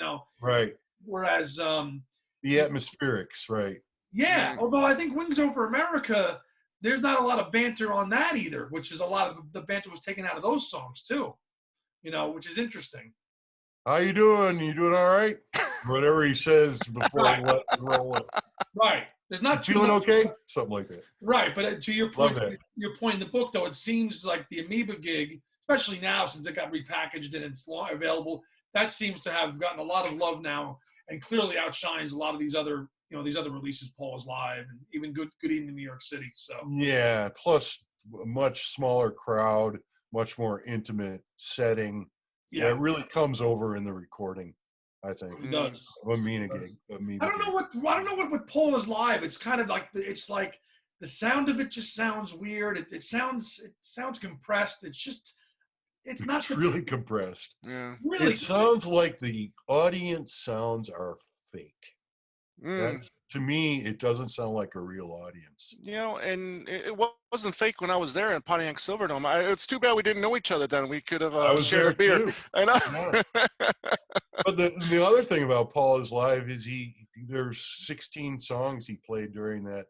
Right. Whereas The atmospherics, right. yeah, although I think Wings Over America, there's not a lot of banter on that either, which is a lot of the banter was taken out of those songs too, which is interesting. How you doing? You doing all right? Whatever he says before Right. he lets it roll it. Right. There's not You feeling okay? Something like that. Right, but to your point in the book, though, it seems like the Amoeba gig, especially now since it got repackaged and it's available, that seems to have gotten a lot of love now, and clearly outshines a lot of these other releases, Paul is Live, and even Good Evening New York City. So yeah, plus a much smaller crowd, much more intimate setting. Yeah, it really comes over in the recording, I think. It does. Amoeba gig. I don't know what with Paul is Live. It's kind of like the sound of it just sounds weird. It sounds compressed. It's not really compressed. Yeah. Really, it sounds like the audience sounds are fake. That's, to me, it doesn't sound like a real audience. And it wasn't fake when I was there in Pontiac Silverdome. It's too bad we didn't know each other then. We could have shared a beer. Too. I know. But the other thing about Paul is Live is there's 16 songs he played during that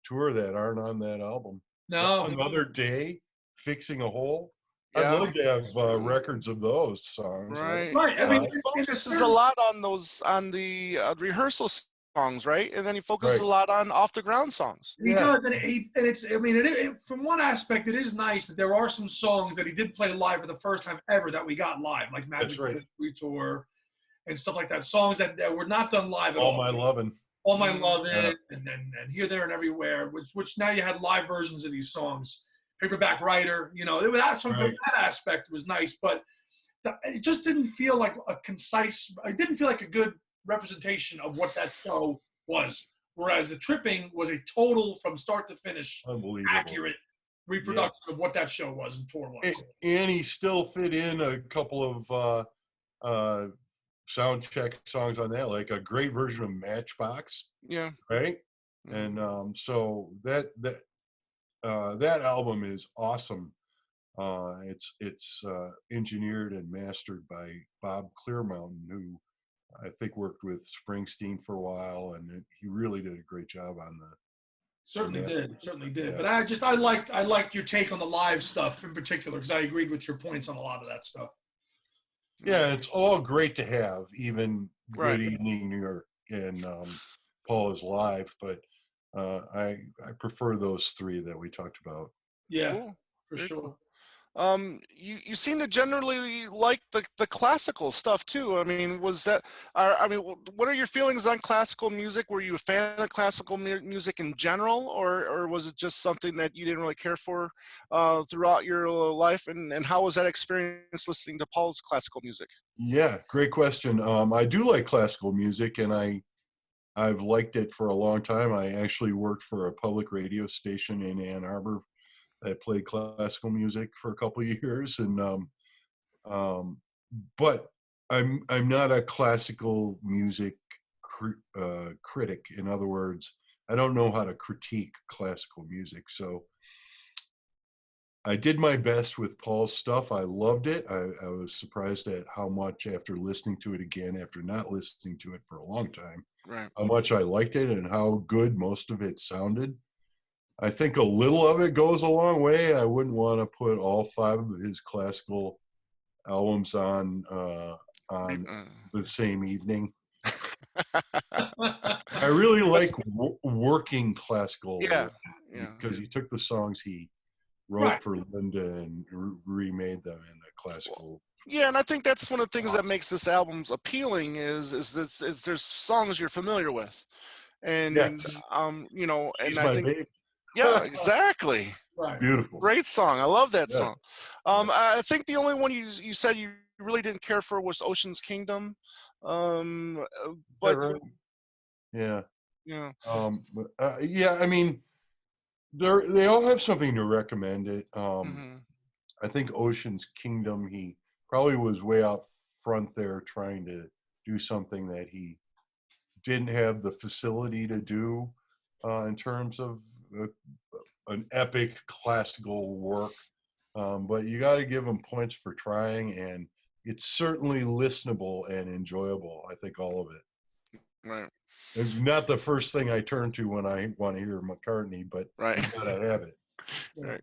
tour that aren't on that album. No. Another Day, Fixing a Hole. Yeah. I'd love to have records of those songs. Right. Right. I mean, he focuses a lot on the rehearsal songs, right? And then he focuses a lot on off the ground songs. He does, and it's. I mean, from one aspect, it is nice that there are some songs that he did play live for the first time ever that we got live, like Magic Free Tour and stuff like that. Songs that were not done live at all. All My Lovin', and Here, There, and Everywhere, which now you had live versions of these songs. Paperback Writer, from that aspect was nice, but it just didn't feel like a concise. It didn't feel like a good representation of what that show was. Whereas the Tripping was a total, from start to finish, accurate reproduction of what that show was and tour was. And he still fit in a couple of sound check songs on that, like a great version of Matchbox. Yeah. Right. And so that album is awesome. It's engineered and mastered by Bob Clearmountain, who I think worked with Springsteen for a while, and he really did a great job on the. Certainly did. Yeah. But I liked your take on the live stuff in particular, because I agreed with your points on a lot of that stuff. Yeah, it's all great to have, even Good Evening New York and Paul is Live, but I prefer those three that we talked about. Yeah, cool. For sure. You seem to generally like the classical stuff too. I mean, what are your feelings on classical music? Were you a fan of classical music in general, or was it just something that you didn't really care for throughout your life? And how was that experience listening to Paul's classical music? Yeah, great question. I do like classical music, and I've liked it for a long time. I actually worked for a public radio station in Ann Arbor. I played classical music for a couple of years, and but I'm not a classical music critic. In other words, I don't know how to critique classical music. So I did my best with Paul's stuff. I loved it. I was surprised at how much, after listening to it again, after not listening to it for a long time, how much I liked it and how good most of it sounded. I think a little of it goes a long way. I wouldn't want to put all 5 of his classical albums on on uh, the same evening. I really like working classical yeah, yeah, because he took the songs he wrote Right. for Linda and remade them in a well, classical. yeah, and I think that's one of the things that makes this album's appealing is there's songs you're familiar with, and Yes, you know, and she's I my think baby. yeah, exactly. Right. Beautiful. Great song. I love that Yeah, song. yeah. I think the only one you said you really didn't care for was Ocean's Kingdom. Is that But right? Yeah. yeah, Yeah. I mean, they all have something to recommend it. hmm I think Ocean's Kingdom, he probably was way out front there trying to do something that he didn't have the facility to do in terms of uh, an epic classical work. But you got to give him points for trying, and it's certainly listenable and enjoyable. I think all of it. right, It's not the first thing I turn to when I want to hear McCartney, but right. you got to have it. Yeah. Right.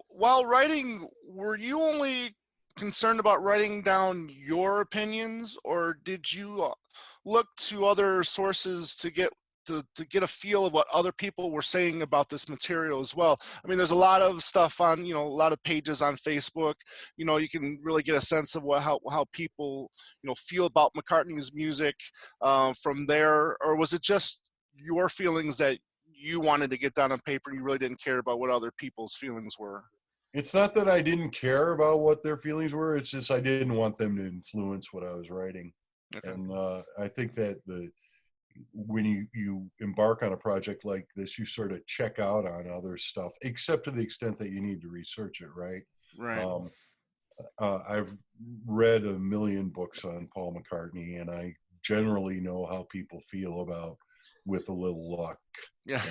While writing, were you only concerned about writing down your opinions, or did you look to other sources to get a feel of what other people were saying about this material as well? I mean, there's a lot of stuff on, you know, a lot of pages on Facebook. You know, you can really get a sense of how people, you know, feel about McCartney's music from there, or was it just your feelings that you wanted to get down on paper and you really didn't care about what other people's feelings were? It's not that I didn't care about what their feelings were. It's just I didn't want them to influence what I was writing. Okay. And I think that when you embark on a project like this, you sort of check out on other stuff, except to the extent that you need to research it, right? Right. Um, I've read a million books on Paul McCartney, and I generally know how people feel about With a Little Luck Yeah.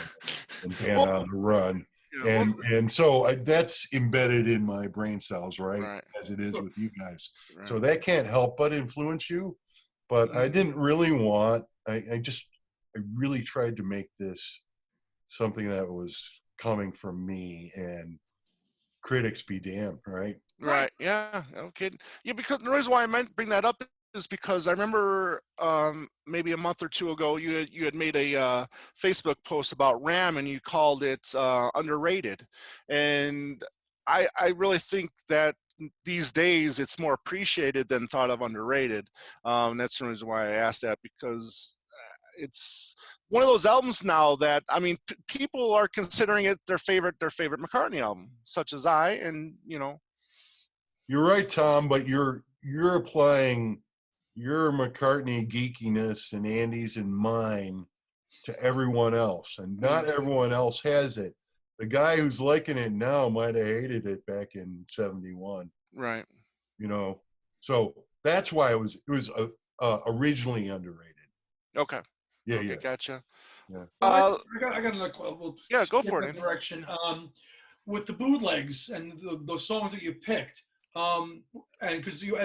and Band Well, on the Run. yeah. Well, And so that's embedded in my brain cells, right? right. As it is Sure. with you guys. Right. So that can't help but influence you. But I Mhm. didn't really want, I really tried to make this something that was coming from me, and critics be damned, right? Right. Right. Yeah. No kidding. Yeah, because the reason why I meant bring that up is because I remember maybe a month or two ago you had made a Facebook post about Ram and you called it underrated, and I really think that these days it's more appreciated than thought of underrated. That's the reason why I asked that, because it's one of those albums now that I mean people are considering it their favorite McCartney album, such as I, and you know. You're right, Tom, but you're applying your McCartney geekiness and Andy's and mine to everyone else, and not Mm, everyone else has it. The guy who's liking it now might have hated it back in '71, right. you know. So that's why it was originally underrated. Okay. Yeah, Okay. yeah, Gotcha. yeah. Well, Uh, I got another. We'll yeah. Go skip for it, that Andy. direction. With the bootlegs and the songs that you picked, and because you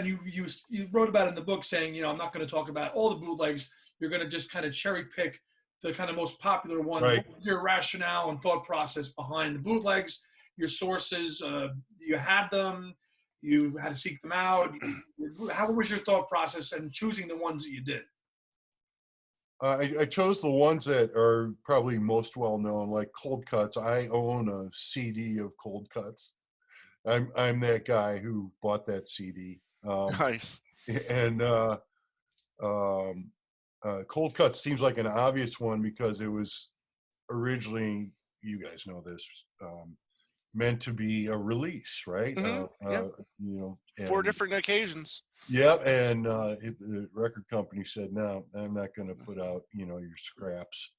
wrote about it in the book, saying, you know, I'm not going to talk about all the bootlegs. You're going to just kind of cherry pick the kind of most popular ones. Right. What was your rationale and thought process behind the bootlegs? Your sources? You had them. You had to seek them out. How was your thought process in choosing the ones that you did? I chose the ones that are probably most well known, like Cold Cuts. I own a CD of Cold Cuts. I'm that guy who bought that CD. Nice. And um, Cold Cuts seems like an obvious one because it was originally, you guys know this, meant to be a release, right? Yeah. You know, Four and different occasions. yeah, and the record company said, "No, I'm not going to put out, your scraps."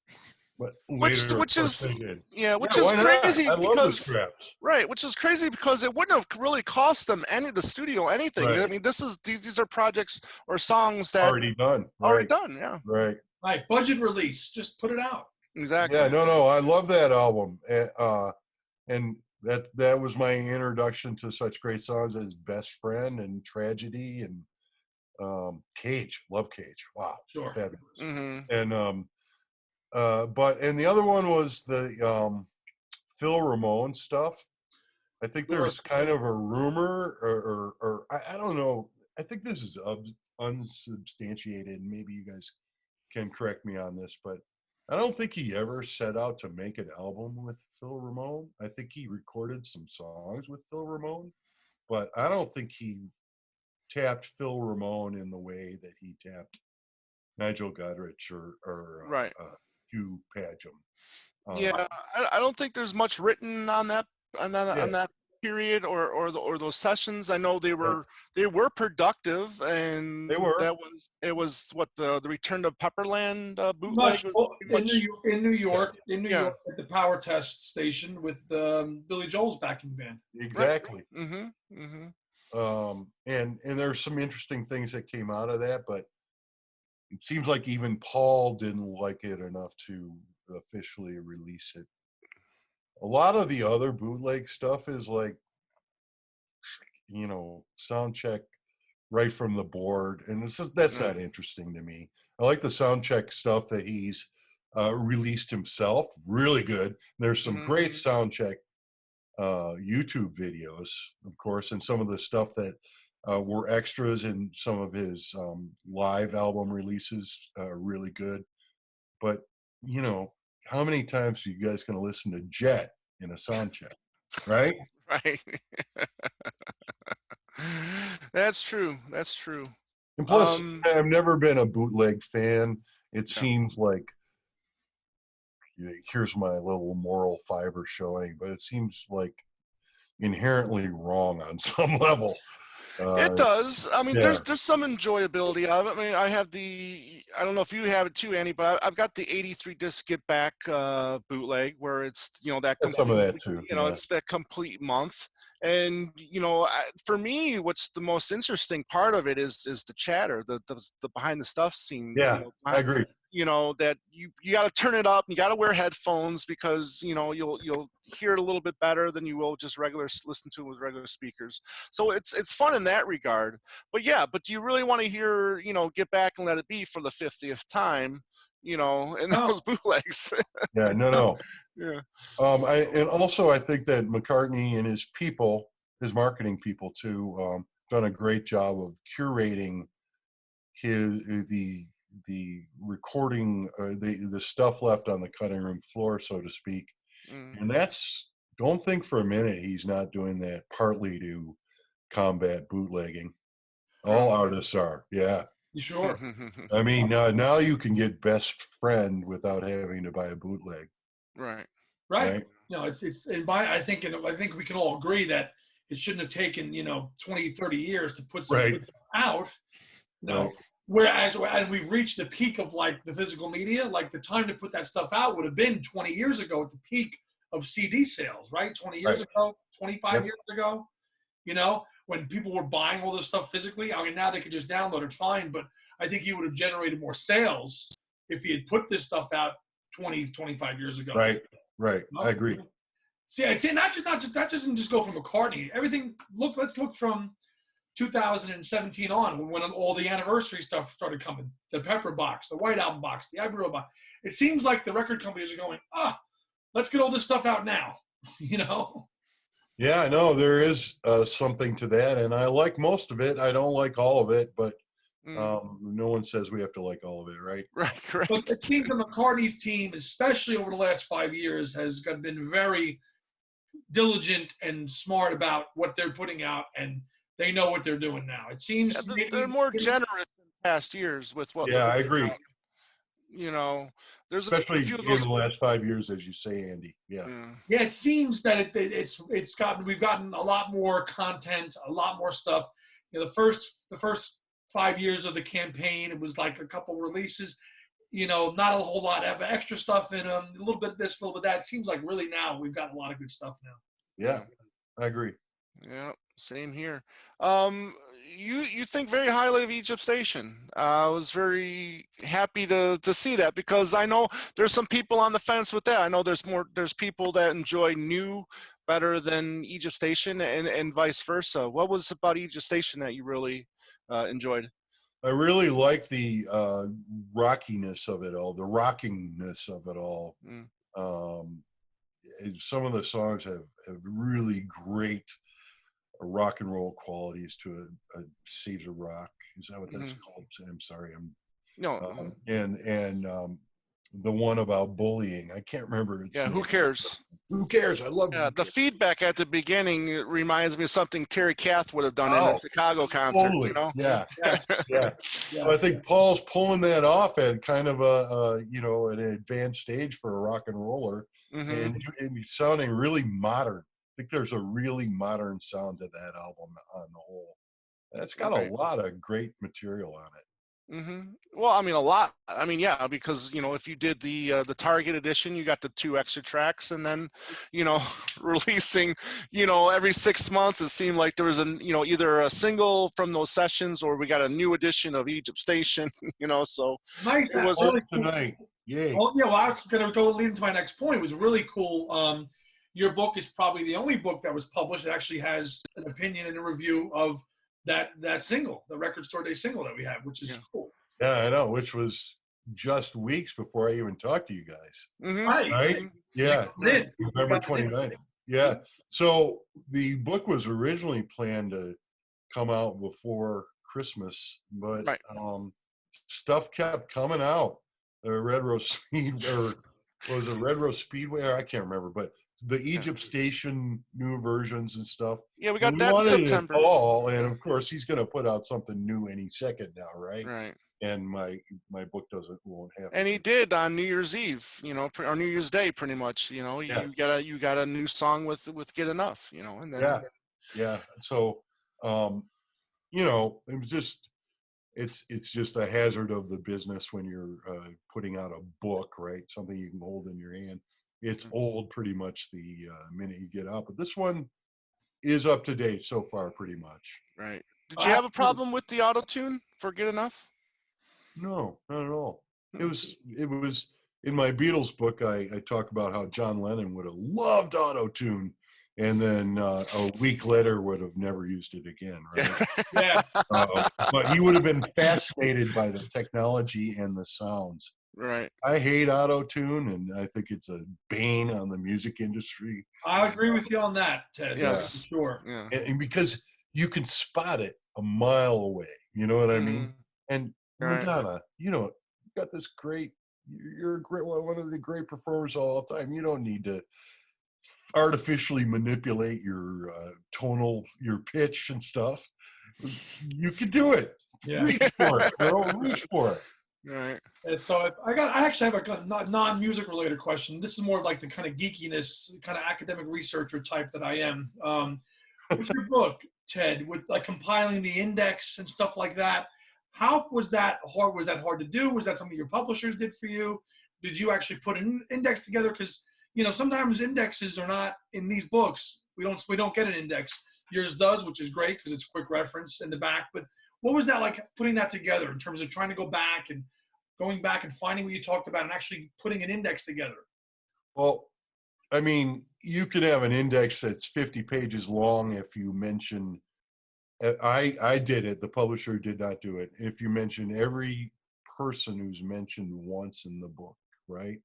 But later, of Which course, is they did. yeah, Yeah, which is why not? crazy I love the because scraps. right, which is crazy because it wouldn't have really cost them the studio anything. I Right, mean, these are projects or songs that already done. already Right, done. Yeah. right. Right, budget release. Just put it out. Yeah, Exactly. no, I love that album, and that was my introduction to such great songs as "Best Friend" and "Tragedy" and Cage. Love Cage. Wow, Sure. fabulous. Mm-hmm. And and the other one was the Phil Ramone stuff. I think Sure. there's kind of a rumor, or I don't know. I think this is unsubstantiated, maybe you guys can correct me on this, but I don't think he ever set out to make an album with Phil Ramone. I think he recorded some songs with Phil Ramone, but I don't think he tapped Phil Ramone in the way that he tapped Nigel Godrich or Right. Hugh Padgham. Yeah, I don't think there's much written on that Yeah, on that period or those sessions. I know right. they were productive, They and were. it was what the Return to Pepperland bootleg Much was well, pretty in New much. York, in New Yeah, York, in New Yeah, York, at the Power Test station with Billy Joel's backing band. right. exactly. Mm-hmm. Mm-hmm. And there's some interesting things that came out of that, but it seems like even Paul didn't like it enough to officially release it. A lot of the other bootleg stuff is like, sound check right from the board, and that's Right. not interesting to me. I like the sound check stuff that he's released himself, really good. There's some Mm-hmm. great sound check YouTube videos, of course, and some of the stuff that were extras in some of his live album releases, really good. But you know, how many times are you guys going to listen to Jet in a sound check, right? Right. That's true. That's true. And plus, Um, I've never been a bootleg fan. It yeah. seems like, here's my little moral fiber showing, but it seems like inherently wrong on some level. It Uh, does. I mean, yeah, there's some enjoyability of it. I mean, I don't know if you have it too, Andy, but I've got the '83 disc Get Back bootleg where it's that got some of complete, that too. Yeah, it's that complete month. And for me, what's the most interesting part of it is the chatter, the behind the stuff scene. yeah, I agree. That you got to turn it up. You got to wear headphones because you'll hear it a little bit better than you will just listen to it with regular speakers. So it's fun in that regard. But yeah, but do you really want to hear Get Back and Let It Be for the 50th time? In No, those bootlegs. Yeah, no. Yeah. And also I think that McCartney and his people, his marketing people too, done a great job of curating his the recording, the stuff left on the cutting room floor, so to speak. Mm. And don't think for a minute he's not doing that partly to combat bootlegging. All Oh. artists are, yeah. you sure? I mean, now you can get Best Friend without having to buy a bootleg, Right. Right. right? It's in my I think we can all agree that it shouldn't have taken 20, 30 years to put Right, out. You know, right, and we've reached the peak of like the physical media. Like the time to put that stuff out would have been 20 years ago at the peak of CD sales, right? 20 years right. ago, 25 Yep, years ago, when people were buying all this stuff physically. I mean, now they could just download it, fine. But I think he would have generated more sales if he had put this stuff out 20, 25 years ago. right, right. I agree. See, I'd say not just that doesn't just go from McCartney. Everything. Let's look from 2017 on when all the anniversary stuff started coming. The Pepper box, the White Album box, the Abbey Road box. It seems like the record companies are going, let's get all this stuff out now. Yeah, no, there is something to that, and I like most of it. I don't like all of it, but Mm. no one says we have to like all of it, right? Right. But Correct. it seems that McCartney's team, especially over the last 5 years, has been very diligent and smart about what they're putting out, and they know what they're doing now. It Yeah, seems they're maybe, more generous in past years with what they're Yeah, I putting agree. out. There's a Especially few of in those. the last 5 years, as you say, Andy. Yeah, Yeah. yeah, it seems that we've gotten a lot more content, a lot more stuff. The first 5 years of the campaign, it was like a couple releases. Not a whole lot of extra stuff in them. A little bit of this, a little bit of that. It seems like really now we've got a lot of good stuff now. yeah, Yeah. I agree. Yeah, same here. Um, you think very highly of Egypt Station. I was very happy to see that because I know there's some people on the fence with that. I know there's people that enjoy new better than Egypt Station and vice versa. What was about Egypt Station that you really enjoyed? I really like the rockiness of it all, the rockingness of it all. Mm. Um, some of the songs have really great rock and roll qualities to a Caesar rock. Is that what that's Mhm. called? I'm sorry. No. And the one about bullying. I can't remember its Yeah. Who name. cares? Who cares? I love Yeah. Who The Cares. feedback at the beginning reminds me of something Terry Kath would have done in a Oh, Chicago concert. You totally. know. Yeah. Yes. Yeah. So I Yes. think Paul's pulling that off at kind of an advanced stage for a rock and roller, Hmm. and he's sounding really modern. I think there's a really modern sound to that album on the whole. It's got a Right. lot of great material on it. Well, I mean, a lot. I mean, yeah, because if you did the Target edition, you got the 2 extra tracks, and then, releasing, every 6 months, it seemed like there was either a single from those sessions, or we got a new edition of Egypt Station. So Nice. it was. Really cool. Tonight. Yay. Well, yeah. Well, I was going to go lead into my next point. It was really cool. Your book is probably the only book that was published that actually has an opinion and a review of that single, the Record Store Day single that we have, which is Yeah. cool. Yeah, I know, which was just weeks before I even talked to you guys. Right. Right? Yeah. Right. November 29th. Yeah. So the book was originally planned to come out before Christmas, but Right. stuff kept coming out. Red Rose Speed, or was it Red Rose Speedway? I can't remember, but the Egypt Station new versions and stuff. Yeah, we And got we that in wanted it September. all, and of course he's going to put out something new any second now, right? Right. And my book won't have. And he did on New Year's Eve, or New Year's Day, pretty much. Yeah. You got a new song with "Get Enough," and then Yeah. So, it was just it's just a hazard of the business when you're putting out a book, right? Something you can hold in your hand. It's old pretty much the minute you get out, but this one is up to date so far, pretty much. Right. Did you have a problem with the auto tune for "Get Enough"? No, not at all. It was in my Beatles book. I talk about how John Lennon would have loved auto tune, and then a week later would have never used it again, right? Yeah. But he would have been fascinated by the technology and the sounds. Right. I hate auto tune, and I think it's a bane on the music industry. I agree with you on that, Ted. Yes. For sure. Yeah. And because you can spot it a mile away, you know what I mean? And Right. Madonna, you got this great. You're a great one of the great performers of all time. You don't need to artificially manipulate your your pitch and stuff. You can do it. Yeah. Reach for it, girl. Reach for it. Right. And so I actually have a non-music related question. This is more like the kind of geekiness, kind of academic researcher type that I am. With your book, Ted, with like compiling the index and stuff like that, how was that hard? Was that hard to do? Was that something your publishers did for you? Did you actually put an index together? Because sometimes indexes are not in these books. We don't get an index. Yours does, which is great because it's quick reference in the back. But what was that like putting that together in terms of trying to going back and finding what you talked about and actually putting an index together? Well, I mean, you could have an index that's 50 pages long if you mention. I did it. The publisher did not do it. If you mention every person who's mentioned once in the book, right?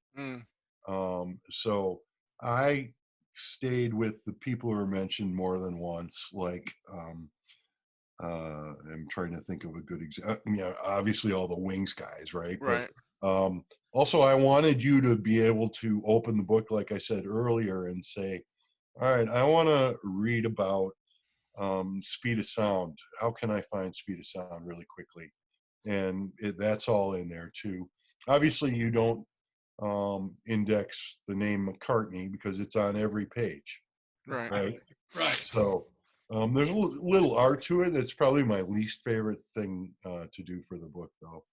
So I stayed with the people who are mentioned more than once. Like, I'm trying to think of a good example. Obviously all the Wings guys, right? Right. But also, I wanted you to be able to open the book, like I said earlier, and say, "All right, I want to read about." Speed of sound. How can I find speed of sound really quickly? And that's all in there too. Obviously, you don't index the name McCartney because it's on every page. Right. So there's a little art to it. It's probably my least favorite thing to do for the book, though.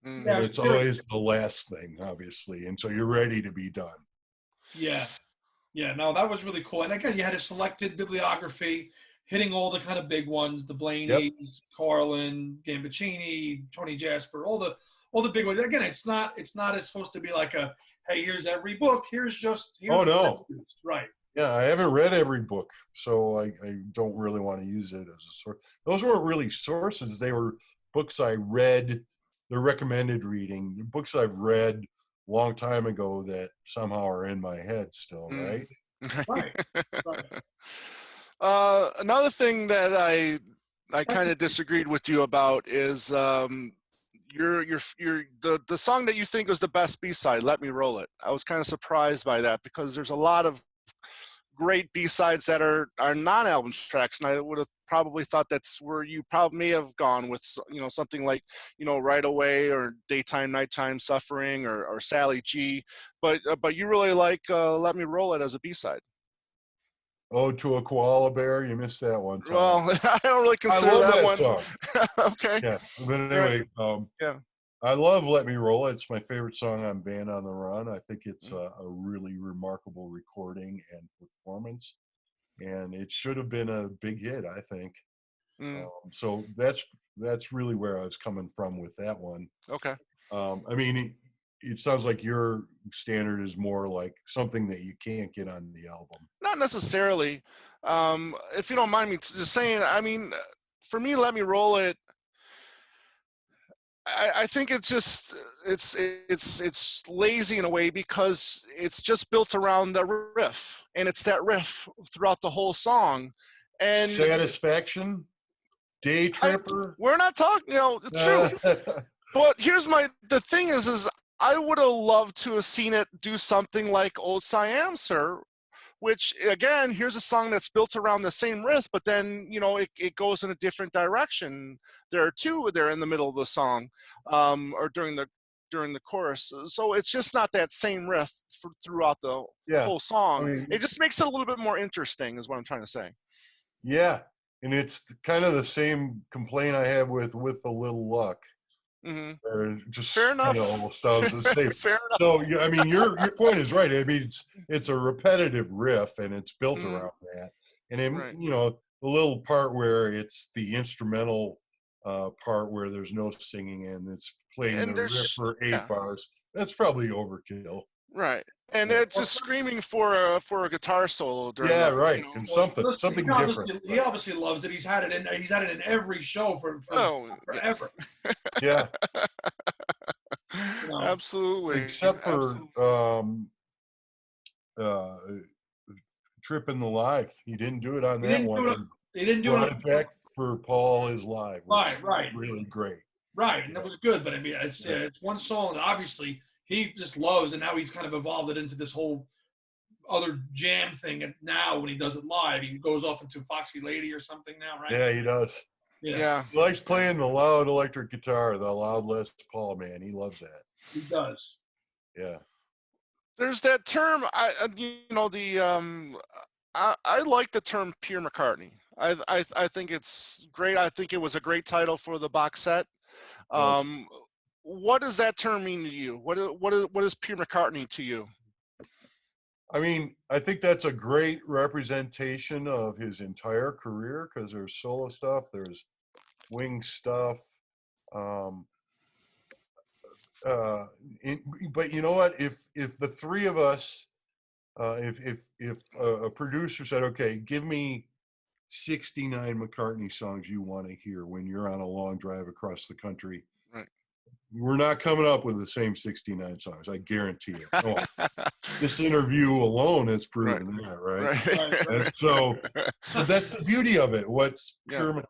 And it's always the last thing, obviously. And so you're ready to be done. Yeah. Yeah. No, that was really cool. And again, you had a selected bibliography hitting all the kind of big ones, the Blaney's, Carlin, Gambaccini, Tony Jasper, all the big ones. Again, it's not as supposed to be like hey, here's every book. Here's oh no. Right. Yeah, I haven't read every book, so I don't really want to use it as a source. Those weren't really sources. They were books I read, the recommended reading, books I've read a long time ago that somehow are in my head still, right? Right. Another thing that I kind of disagreed with you about is the song that you think was the best B-side, "Let Me Roll It." I was kind of surprised by that because there's a lot of great B-sides that are non-album tracks, and I would have probably thought that's where you probably may have gone with, you know, something like, you know, "Right Away" or "Daytime Nighttime Suffering" or "Sally G," but you really like "Let Me Roll It" as a B-side. "Ode to a Koala Bear," you missed that one, Tom. Well, I don't really I consider love that that one. song. Okay. Yeah, but Right. anyway, Yeah. I love "Let Me Roll It." It's my favorite song on Band on the Run. I think it's a really remarkable recording and performance, and it should have been a big hit, I think. Mm, So that's really where I was coming from with that one. okay. I mean, it sounds like your standard is more like something that you can't get on the album. Not necessarily. If you don't mind me just saying, I mean, for me, "Let Me Roll It." I think it's just it's lazy in a way because it's just built around the riff, and it's that riff throughout the whole song, and Satisfaction, Day Tripper. we're not talking, you know, true. But here's the thing is I would have loved to have seen it do something like "Old Siam Sir," which again, here's a song that's built around the same riff, but then, you know, it goes in a different direction. There are two there in the middle of the song, or during the chorus. So it's just not that same riff throughout the Yeah, whole I song. mean, It just makes it a little bit more interesting, is what I'm trying to say. yeah, and it's kind of the same complaint I have with "A Little Luck." Hmm. Or Fair just kind of enough. almost sounds the same. Fair enough. So yeah, I mean, your point is right. I mean, it's a repetitive riff, and it's built Mhm. around that. And then, Right. you know, the little part where it's the instrumental part where there's no singing and it's playing And the riff there's, for eight yeah, bars. That's probably overkill. right. And Yeah, it's just screaming for a guitar solo during yeah, the, you right. know. And Well, listen, something different. he obviously loves it. He's had it in every show for Oh, forever. Yeah, You know, absolutely, except for absolutely. uh, "Trippin' the Life." He didn't do it on he that didn't one, do it. and He didn't do brought it. it back for "Paul Is Live," which Right, really great. right, and Yeah, it was good. But I mean, yeah, it's one song that obviously he just loves, and now he's kind of evolved it into this whole other jam thing. And now when he does it live, he goes off into Foxy Lady or something now, right? yeah, he does. Yeah, Yeah, He likes yeah. playing the loud electric guitar, the loud Les Paul, man. He loves that. he does. Yeah. There's that term. You know, I like the term "Pure McCartney." I think it's great. I think it was a great title for the box set. Was. Um, what does that term mean to you? What is "Pure McCartney" to you? I mean, I think that's a great representation of his entire career because there's solo stuff, there's wing stuff. Um, uh, in, but you know what? If the three of us, if a producer said, "Okay, give me 69 McCartney songs you want to hear when you're on a long drive across the country," Right. we're not coming up with the same 69 songs. I guarantee it. Oh, this interview alone has Right. proven that, right? Right. Right, And so, but that's the beauty of it. What's Yeah. pure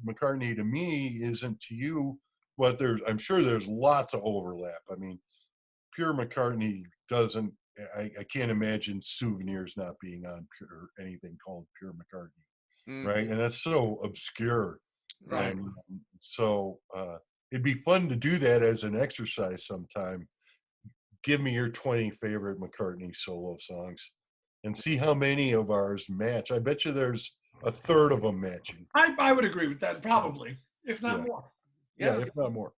McCartney to me isn't to you, but I'm sure there's lots of overlap. I mean, pure McCartney doesn't. I can't imagine Souvenirs not being on pure anything called Pure McCartney, Mm, right? And that's so obscure, right. right. and so it'd be fun to do that as an exercise sometime. Give me your 20 favorite McCartney solo songs, and see how many of ours match. I bet you there's a third of them matching. I would agree with that, probably, if not Yeah, more. yeah, Yeah. if not more.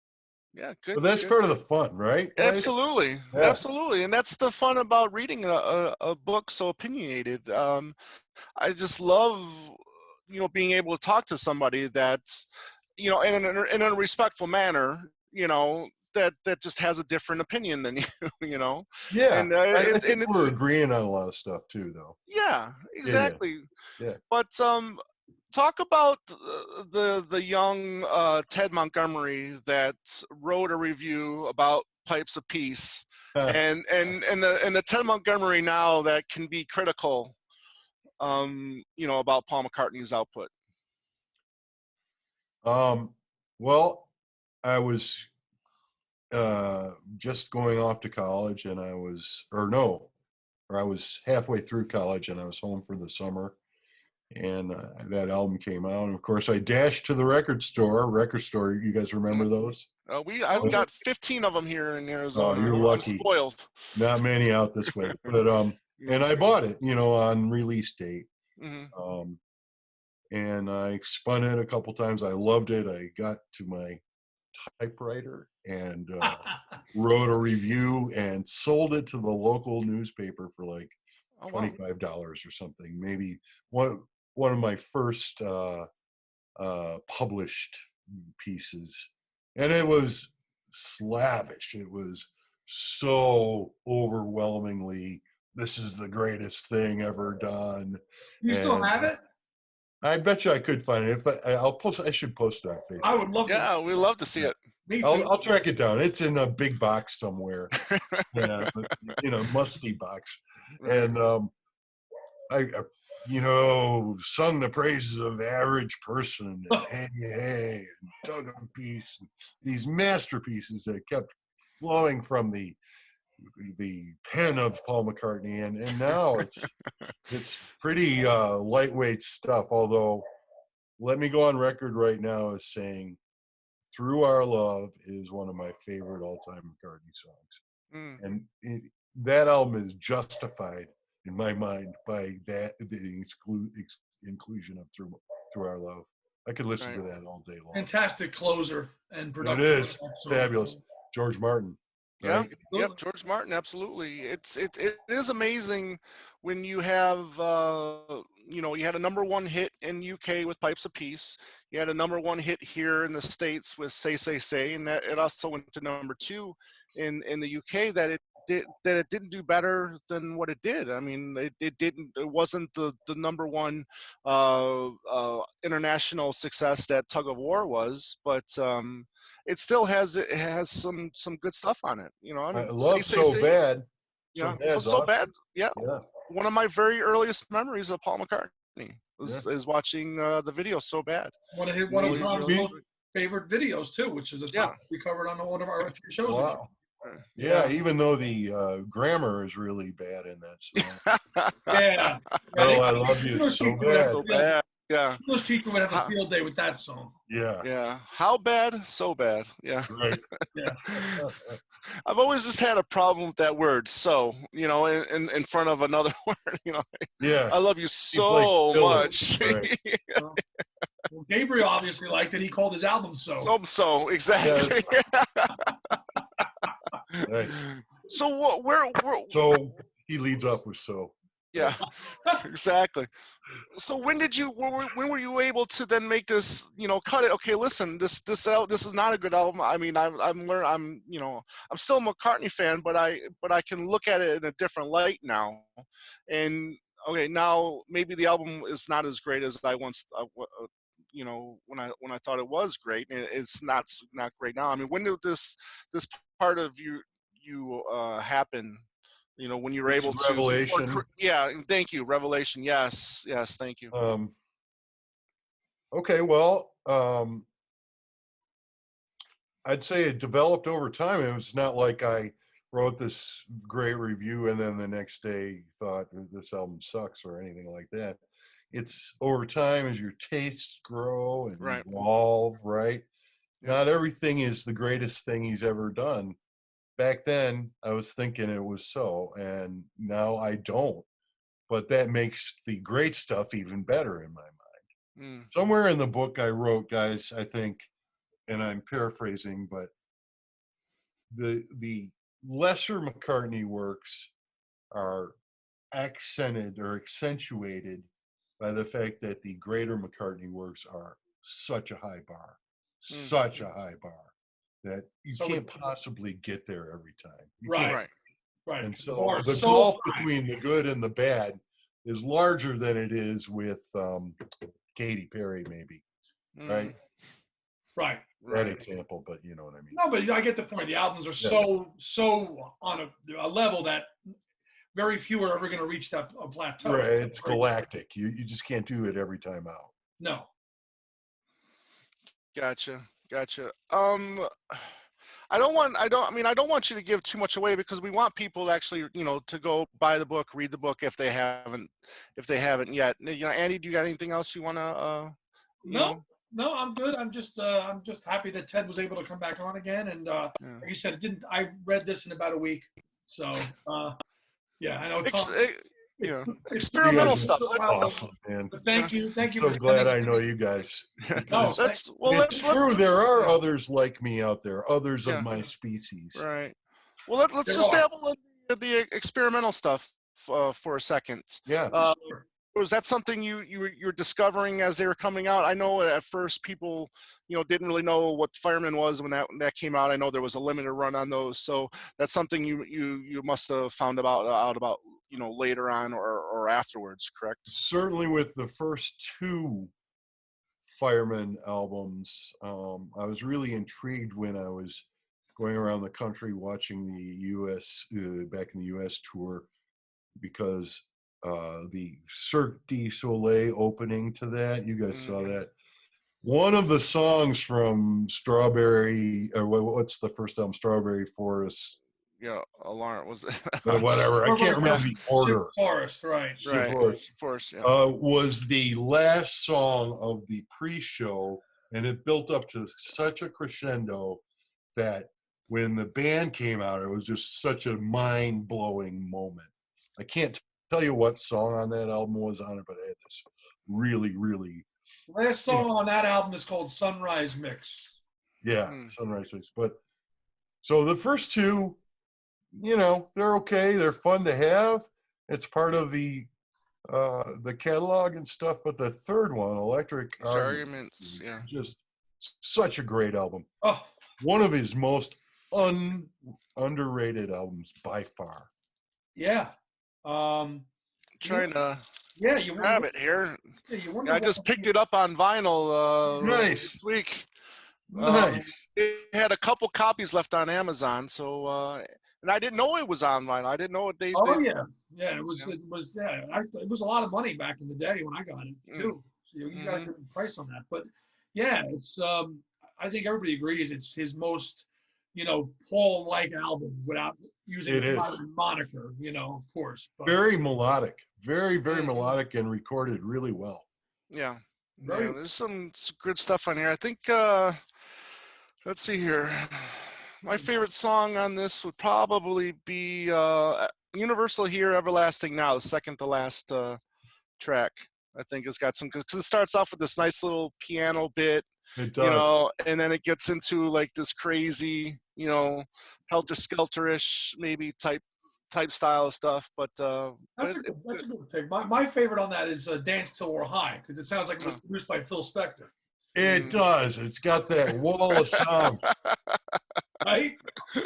Yeah. Good. But that's Good. part of the fun, right, guys? Absolutely, Yeah. absolutely, and that's the fun about reading a book so opinionated. I just love, you know, being able to talk to somebody that's, you know, in a respectful manner, you know, that just has a different opinion than you, you know, Yeah, and I it's think and we're it's agreeing on a lot of stuff too, though. yeah, Yeah, yeah, exactly. yeah. But talk about the young Ted Montgomery that wrote a review about Pipes of Peace, and the Ted Montgomery now that can be critical about Paul McCartney's output? Well, I was just going off to college, and I was halfway through college, and I was home for the summer, and that album came out. And of course, I dashed to the record store. You guys remember those? I've got 15 of them here in Oh, Arizona. you're I'm lucky. spoiled. Not many out this way, but and I bought it, on release date. Mm-hmm. And I spun it a couple times. I loved it. I got to my typewriter and wrote a review and sold it to the local newspaper for like $25 or something. Maybe one of my first published pieces, and it was slavish. It was so overwhelmingly, this is the greatest thing ever done. You still have it? I bet you I could find it. I should post it on Facebook. I would love to. Yeah, we'd love to see it. Me too. I'll track it down. It's in a big box somewhere, musty box. And I sung the praises of Average Person and Hey Hey and Dug a Piece, and these masterpieces that kept flowing from the pen of Paul McCartney, and now it's pretty lightweight stuff. Although, let me go on record right now as saying, "Through Our Love" is one of my favorite all-time McCartney songs, and that album is justified in my mind by the inclusion of "Through Our Love." I could listen to that all day long. Fantastic closer and production. It is fabulous. George Martin. Right? Yep, George Martin, absolutely. It is amazing when you have you had a number 1 hit in UK with Pipes of Peace. You had a number 1 hit here in the States with Say Say Say, and that it also went to number 2 in the UK. That it didn't do better than what it did. I mean, it wasn't the number 1 international success that Tug of War was, but it still has some good stuff on it. I mean, I love So Bad. Yeah, So Bad. Yeah. One of my very earliest memories of Paul McCartney is watching the video So Bad. One of his most favorite videos too, which is a topic we covered on one of our shows. Wow. Yeah, even though the grammar is really bad in that song. Yeah. Oh, I love you so bad. So bad. Yeah. English teacher would have a field day with that song. Yeah. Yeah. How bad? So bad. Yeah. Right. Yeah. I've always just had a problem with that word, so, in front of another word, Yeah. I love you so much. Right. Well, Gabriel obviously liked it. He called his album So. So, exactly. Nice. So where So he leads off with So. Yeah, exactly. So when were you able to then make this, cut it? Okay, listen, this is not a good album. I mean, I'm still a McCartney fan, but I can look at it in a different light now. And okay, now maybe the album is not as great as I once, when I thought it was great. It's not great now. I mean, when did this part of you happen? When you were able to Revelation. Yeah, thank you. Revelation. Yes, thank you. Okay, well, I'd say it developed over time. It was not like I wrote this great review and then the next day thought this album sucks or anything like that. It's over time as your tastes grow and evolve, right? Yeah. Not everything is the greatest thing he's ever done. Back then, I was thinking it was so, and now I don't. But that makes the great stuff even better in my mind. Somewhere in the book I wrote, guys, I think, and I'm paraphrasing, but the lesser McCartney works are accented or accentuated by the fact that the greater McCartney works are such a high bar, such a high bar, that you can't possibly get there every time. Right. And so the gulf between the good and the bad is larger than it is with Katy Perry, maybe. Right. That example, but you know what I mean. No, but I get the point. The albums are so on a level that very few are ever going to reach that plateau. Right, it's galactic. You just can't do it every time out. No. Gotcha. I don't want you to give too much away because we want people to actually, to go buy the book, read the book if they haven't yet. Andy, do you got anything else you want to, No, I'm good. I'm just happy that Ted was able to come back on again. And like you said, I read this in about a week. So, yeah, I know. Experimental stuff. That's awesome, man. But thank you. I'm so glad I know you guys. It's true. There are others like me out there, others of my species. Right. Well, let's just dabble in the experimental stuff for a second. Yeah. Was that something you're discovering as they were coming out? I know at first people, didn't really know what Fireman was when that came out. I know there was a limited run on those, so that's something you must have found out about later on or afterwards, correct? Certainly with the first two Fireman albums, I was really intrigued when I was going around the country watching the U.S. Back in the U.S. tour, because the Cirque du Soleil opening to that, you guys saw that. One of the songs from Strawberry, or what's the first album? Strawberry Forest. Yeah, Alarm was it? Whatever. I can't remember the order. Forest, right. Forest, yeah. Was the last song of the pre-show, and it built up to such a crescendo that when the band came out, it was just such a mind-blowing moment. I can't tell you what song on that album was on it, but it had this really, really. Last song on that album is called Sunrise Mix. Yeah, Sunrise Mix. But so the first two, they're okay. They're fun to have. It's part of the catalog and stuff. But the third one, Electric Arguments, just such a great album. Oh, one of his most underrated albums by far. Yeah. Trying to you grab it here. Yeah, I just picked it up on vinyl this week. Nice. It had a couple copies left on Amazon, so and I didn't know it was on vinyl. I didn't know what they. It was it was a lot of money back in the day when I got it too. So you got a good price on that, but yeah, it's I think everybody agrees it's his most Paul-like album without using the moniker, of course. But. Very melodic, very, very melodic, and recorded really well. Yeah. There's some good stuff on here. I think, let's see here. My favorite song on this would probably be Universal Here, Everlasting Now, the second to last track. I think it's got some, because it starts off with this nice little piano bit. It does. And then it gets into like this crazy, helter-skelter-ish maybe type style of stuff. But that's a good pick. My favorite on that is Dance Till We're High, because it sounds like it was produced by Phil Spector. It does. It's got that wall of sound. Right?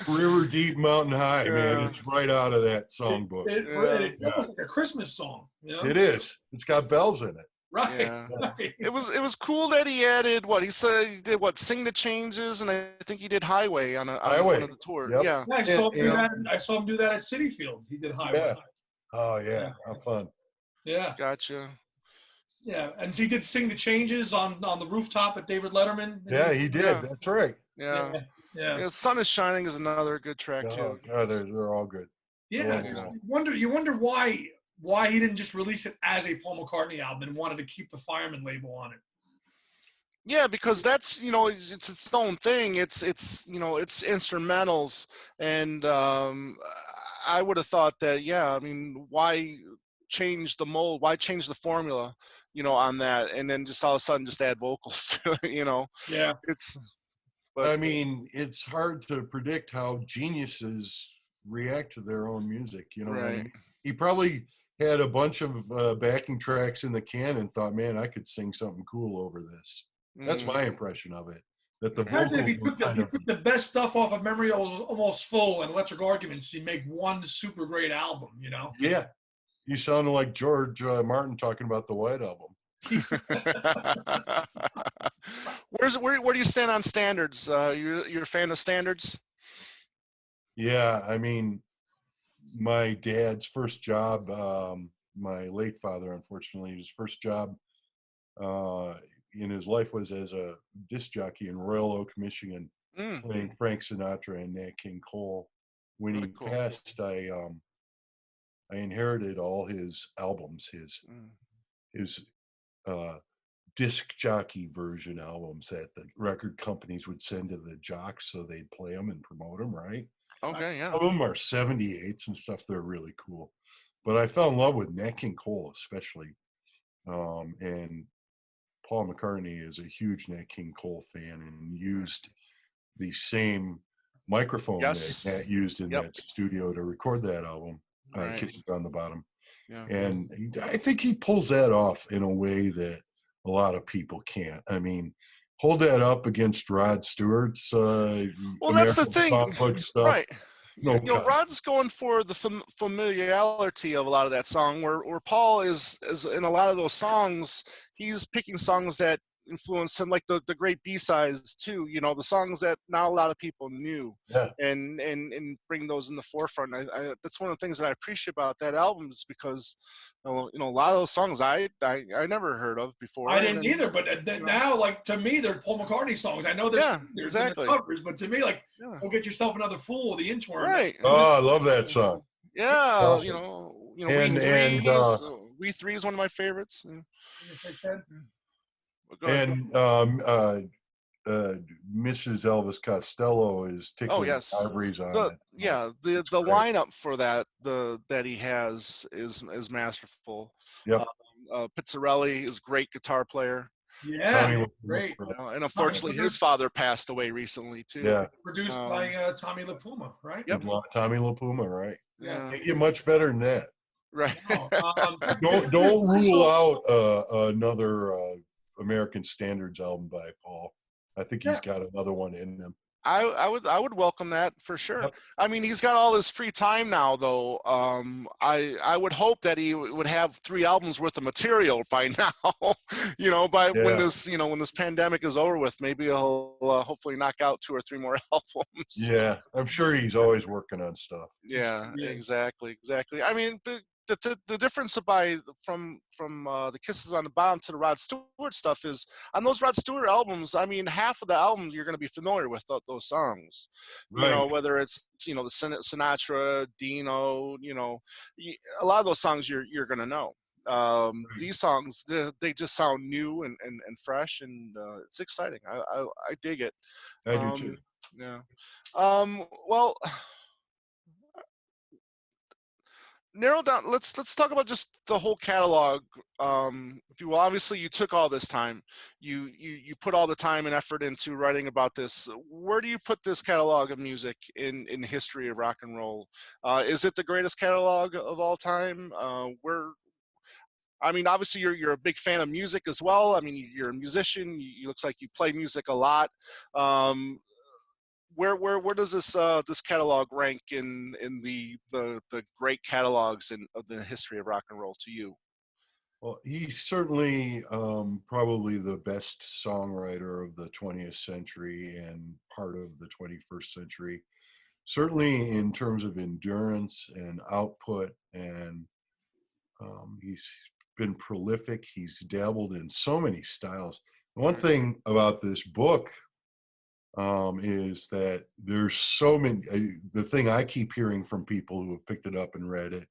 River Deep, Mountain High, man. It's right out of that songbook. It's almost like a Christmas song. It is. It's got bells in it. Right. Yeah. Right. It was cool that he added he said he did Sing the Changes, and I think he did Highway on one of the tours. Yep. Yeah. I saw him do that at Citi Field. He did Highway. Yeah. Oh yeah, how fun. Yeah. Gotcha. Yeah, and he did Sing the Changes on the rooftop at David Letterman. Yeah, he did. Yeah. That's right. Yeah. Sun is Shining is another good track too. God, they're all good. Yeah. You wonder why he didn't just release it as a Paul McCartney album and wanted to keep the Fireman label on it. Yeah, because that's it's its own thing. It's instrumentals, and I would have thought that why change the mold? Why change the formula? On that, and then just all of a sudden just add vocals. Yeah, it's hard to predict how geniuses react to their own music. Right. He probably had a bunch of backing tracks in the can and thought, man, I could sing something cool over this. That's my impression of it. That the vocals if you took the best stuff off of Memory Almost Full and Electric Arguments, you make one super great album, Yeah. You sounded like George Martin talking about the White Album. Where do you stand on standards? You're a fan of standards? Yeah, my dad's first job, my late father, unfortunately, his first job in his life was as a disc jockey in Royal Oak, Michigan, Mm, playing Frank Sinatra and Nat King Cole. When really he cool. passed, I inherited all his albums, Mm, his uh, disc jockey version albums that the record companies would send to the jocks so they'd play them and promote them, right? okay, yeah. Some of them are 78s and stuff. They're really cool. But I fell in love with Nat King Cole, especially. And Paul McCartney is a huge Nat King Cole fan and used the same microphone that Yes. Nat used in Yep. that studio to record that album, Right. Kisses on the Bottom. Yeah. And I think he pulls that off in a way that a lot of people can't. I mean, hold that up against Rod Stewart's Well, that's the American thing, Songbook stuff. right? No Rod's going for the familiarity of a lot of that song, where Paul is in a lot of those songs. He's picking songs that influenced him, like the great B-sides too. The songs that not a lot of people knew, yeah. and bring those in the forefront. That's one of the things that I appreciate about that album, is because a lot of those songs I never heard of before. I And didn't then, either, but now, like, to me, they're Paul McCartney songs. I know yeah, there's exactly. covers, but to me, like, Yeah. Go Get Yourself Another Fool, The Inchworm. Right. Oh, I love that song. Yeah, And We Three is one of my favorites. Go ahead. and Mrs. Elvis Costello is Oh tickling yes, ivories on the it. the Great. lineup for that he has is masterful. Yep. Pizzarelli is a great guitar player, Yeah, great. and unfortunately his father passed away recently too. Yeah. Produced by Tommy LaPuma, right? Yep. Tommy LaPuma, right? Yeah. Can't get much better than that. Right. No, Don't rule out another American Standards album by Paul. I think he's got another one in him. I would welcome that for sure. Yep. I mean, he's got all this free time now, though. I would hope that he would have 3 albums worth of material by now. When this pandemic is over with, maybe he'll hopefully knock out 2 or 3 more albums. Yeah, I'm sure he's always working on stuff. Yeah, exactly. I mean, the difference from the Kisses on the Bottom to the Rod Stewart stuff is, on those Rod Stewart albums, I mean, half of the albums you're going to be familiar with those songs. Right. Whether it's the Sinatra, Dino, a lot of those songs you're going to know. These songs, they just sound new and fresh, and it's exciting. I dig it. I do too. Yeah. Well, narrow down. Let's talk about just the whole catalog. If you will, obviously you took all this time. You put all the time and effort into writing about this. Where do you put this catalog of music in the history of rock and roll? Is it the greatest catalog of all time? I mean, obviously you're a big fan of music as well. I mean, you're a musician. You looks like you play music a lot. Where does this catalog rank in the great catalogs of the history of rock and roll to you? Well, he's certainly probably the best songwriter of the 20th century and part of the 21st century. Certainly in terms of endurance and output, and he's been prolific. He's dabbled in so many styles. One thing about this book is that there's so many. The thing I keep hearing from people who have picked it up and read it,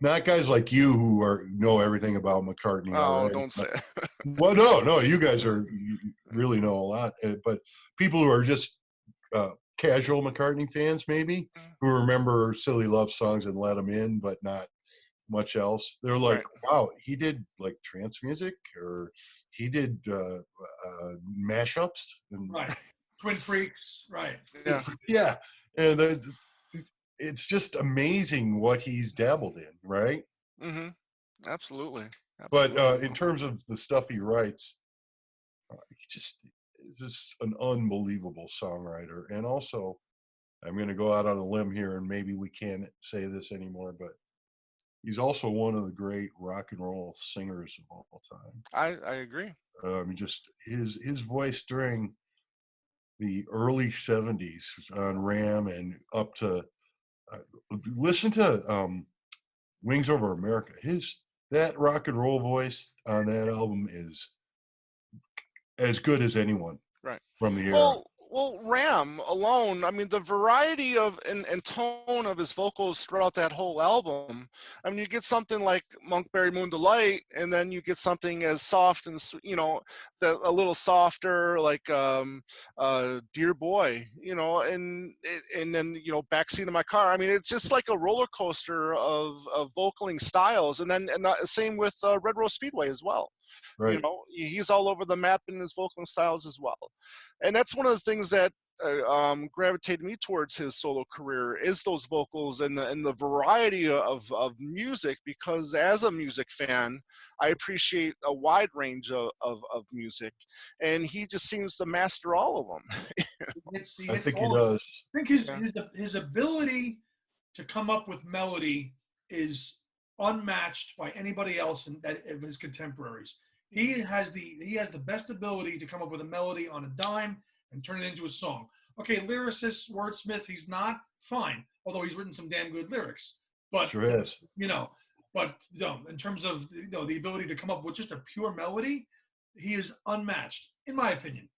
not guys like you who know everything about McCartney already. Don't say. Well, no, you guys you really know a lot. But people who are just casual McCartney fans, maybe, who remember silly love songs and let them in, but not much else. They're like, wow, he did like trance music, or he did mashups, and Twin Freaks, right? Yeah, and it's just amazing what he's dabbled in, right? Mm-hmm. Absolutely. But in terms of the stuff he writes, he just is just an unbelievable songwriter. And also, I'm going to go out on a limb here, and maybe we can't say this anymore, but he's also one of the great rock and roll singers of all time. I agree. Just his voice during the early 70s on Ram and up to listen to Wings Over America. That rock and roll voice on that album is as good as anyone Right. from the era. Well, Ram alone, I mean, the variety of and tone of his vocals throughout that whole album. I mean, you get something like Monkberry Moon Delight, and then you get something as soft and a little softer, like Dear Boy, and then Backseat of My Car. I mean, it's just like a roller coaster of vocaling styles, and then same with Red Rose Speedway as well. Right. He's all over the map in his vocal styles as well. And that's one of the things that gravitated me towards his solo career is those vocals and the variety of music, because as a music fan, I appreciate a wide range of music, and he just seems to master all of them. I think he does. I think his ability to come up with melody is unmatched by anybody else of his contemporaries. He has the best ability to come up with a melody on a dime and turn it into a song. Okay, lyricist, wordsmith, he's not, fine, although he's written some damn good lyrics. But Sure is. in terms of the ability to come up with just a pure melody, he is unmatched, in my opinion.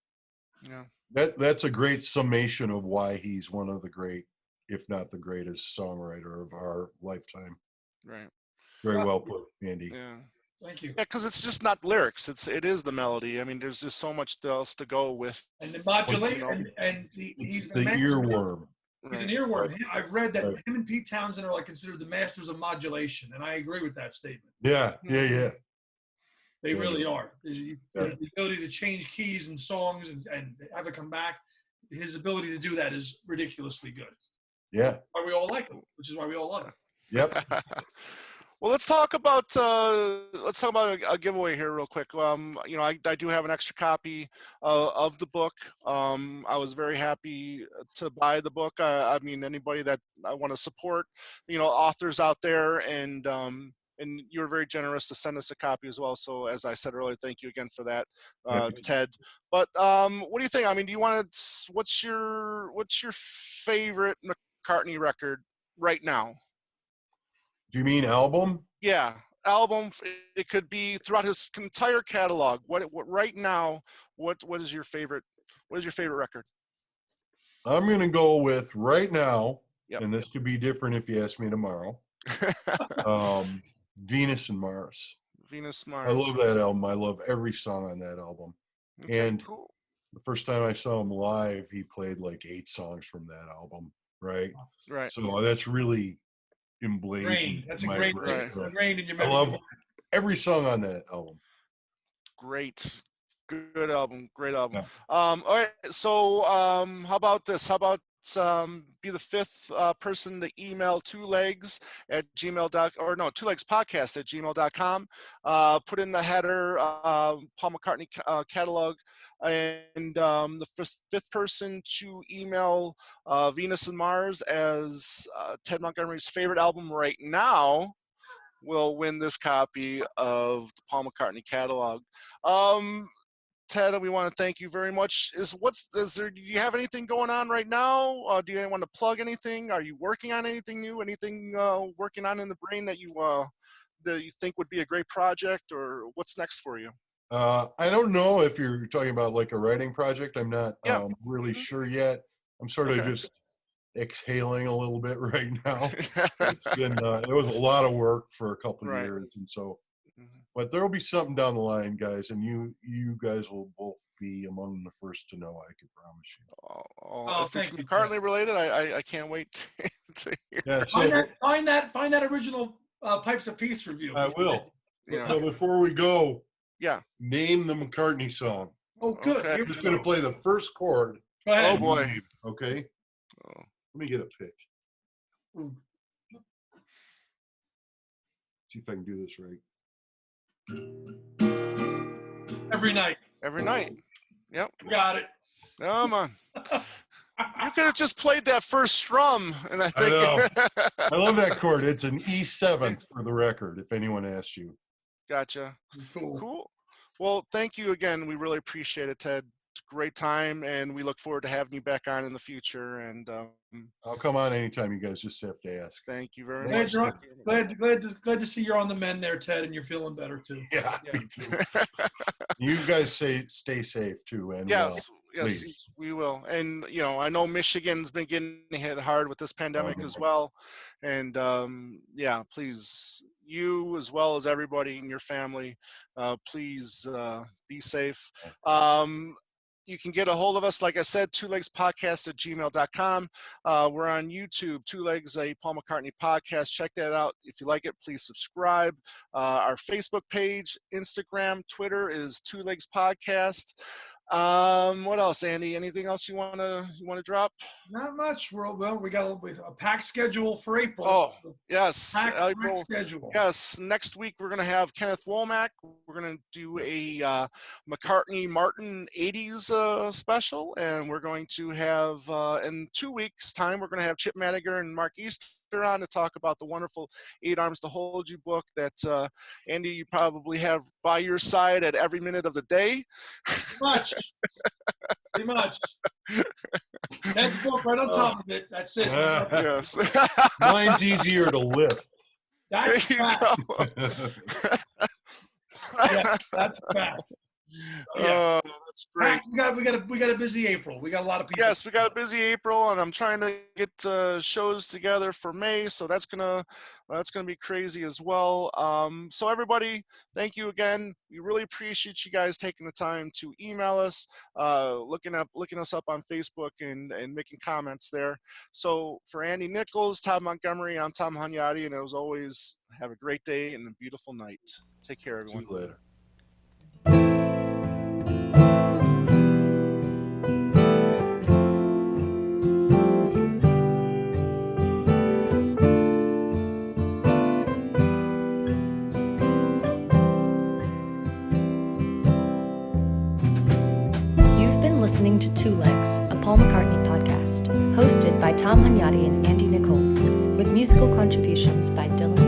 Yeah. That's a great summation of why he's one of the great, if not the greatest songwriter of our lifetime. Right. Very well put, Andy. Yeah. Thank you. Yeah, because it's just not lyrics; it is the melody. I mean, there's just so much else to go with. And the modulation, He's the earworm. He's an earworm. Right. I've read that him and Pete Townsend are like considered the masters of modulation, and I agree with that statement. Yeah. They really are. The ability to change keys and songs and have it come back, his ability to do that is ridiculously good. Yeah. Why we all like him, which is why we all love him. Yep. Well, let's talk about a giveaway here real quick. I do have an extra copy of the book. I was very happy to buy the book. I mean, anybody that I want to support, authors out there, and you were very generous to send us a copy as well. So as I said earlier, thank you again for that, Ted. But what do you think? I mean, what's your favorite McCartney record right now? Do you mean album? Yeah, album. It could be throughout his entire catalog. What right now? What is your favorite? What is your favorite record? I'm gonna go with right now, and this could be different if you ask me tomorrow. Venus and Mars. Venus, Mars. I love that album. I love every song on that album. Okay, and cool. The first time I saw him live, he played like 8 songs from that album. Right. So that's really emblazoned. That's a great ingrained in your memory. I love every song on that album. Great. Good album. Great album. Yeah. All right. So how about this? How about be the 5th person to email twolegspodcast@gmail.com. Put in the header Paul McCartney Catalog, and the 5th person to email Venus and Mars as Ted Montgomery's favorite album right now will win this copy of the Paul McCartney Catalog. Ted, we want to thank you very much. Do you have anything going on right now? Do you want to plug anything? Are you working on anything new? Anything working on in the brain that you think would be a great project, or what's next for you? I don't know if you're talking about like a writing project. I'm not really sure yet. I'm sort of just exhaling a little bit right now. It's been it was a lot of work for a couple of years, and so. But there will be something down the line, guys, and you guys will both be among the first to know. I can promise you. If it's McCartney related, I can't wait to hear. Yeah, find that original Pipes of Peace review. I will. So before we go, name the McCartney song. Oh, good. Okay. I'm just going to play the first chord. Go ahead. Oh boy. Okay. Let me get a pick. See if I can do this right. Every night. Yep. Got it. Come on. You could have just played that first strum, and I think. I know. I love that chord. It's an E7 for the record, if anyone asks you. Gotcha. Cool. Well, thank you again. We really appreciate it, Ted. great time, and we look forward to having you back on in the future. And I'll come on anytime. You guys just have to ask. thank you very Glad, much. glad to see you're on the mend there, Ted, and you're feeling better too. Yeah, me too. You guys stay safe too, and Yes, yes, please. we will. And I know Michigan's been getting hit hard with this pandemic as well. And yeah, please, you as well as everybody in your family, please be safe. You can get a hold of us, like I said, twolegspodcast@gmail.com. We're on YouTube, Two Legs, a Paul McCartney podcast. Check that out. If you like it, please subscribe. Our Facebook page, Instagram, Twitter is Two Legs Podcast. What else, Andy? Anything else you wanna drop? Not much. We got a packed schedule for April. Oh, yes, Packed April. schedule. Yes, next week we're gonna have Kenneth Womack. We're gonna do a McCartney Martin 80s special, and we're going to have in 2 weeks' time we're gonna have Chip Madiger and Mark Easter on to talk about the wonderful 8 Arms to Hold You book that Andy, you probably have by your side at every minute of the day. Pretty much. Ted's book right on top of it. That's it. Yes. Mine's easier to lift. That's There you fact. go. Yeah, that's fact. Yeah. That's great. We got a busy April. We got a lot of people. Yes, we got a busy April, and I'm trying to get shows together for May, so that's gonna be crazy as well. So everybody, thank you again. We really appreciate you guys taking the time to email us, looking us up on Facebook and making comments there. So for Andy Nichols, Todd Montgomery, I'm Tom Hunyadi, and as always, have a great day and a beautiful night. Take care, everyone. See you later. Listening to Two Legs, a Paul McCartney podcast, hosted by Tom Hunyadi and Andy Nichols, with musical contributions by Dylan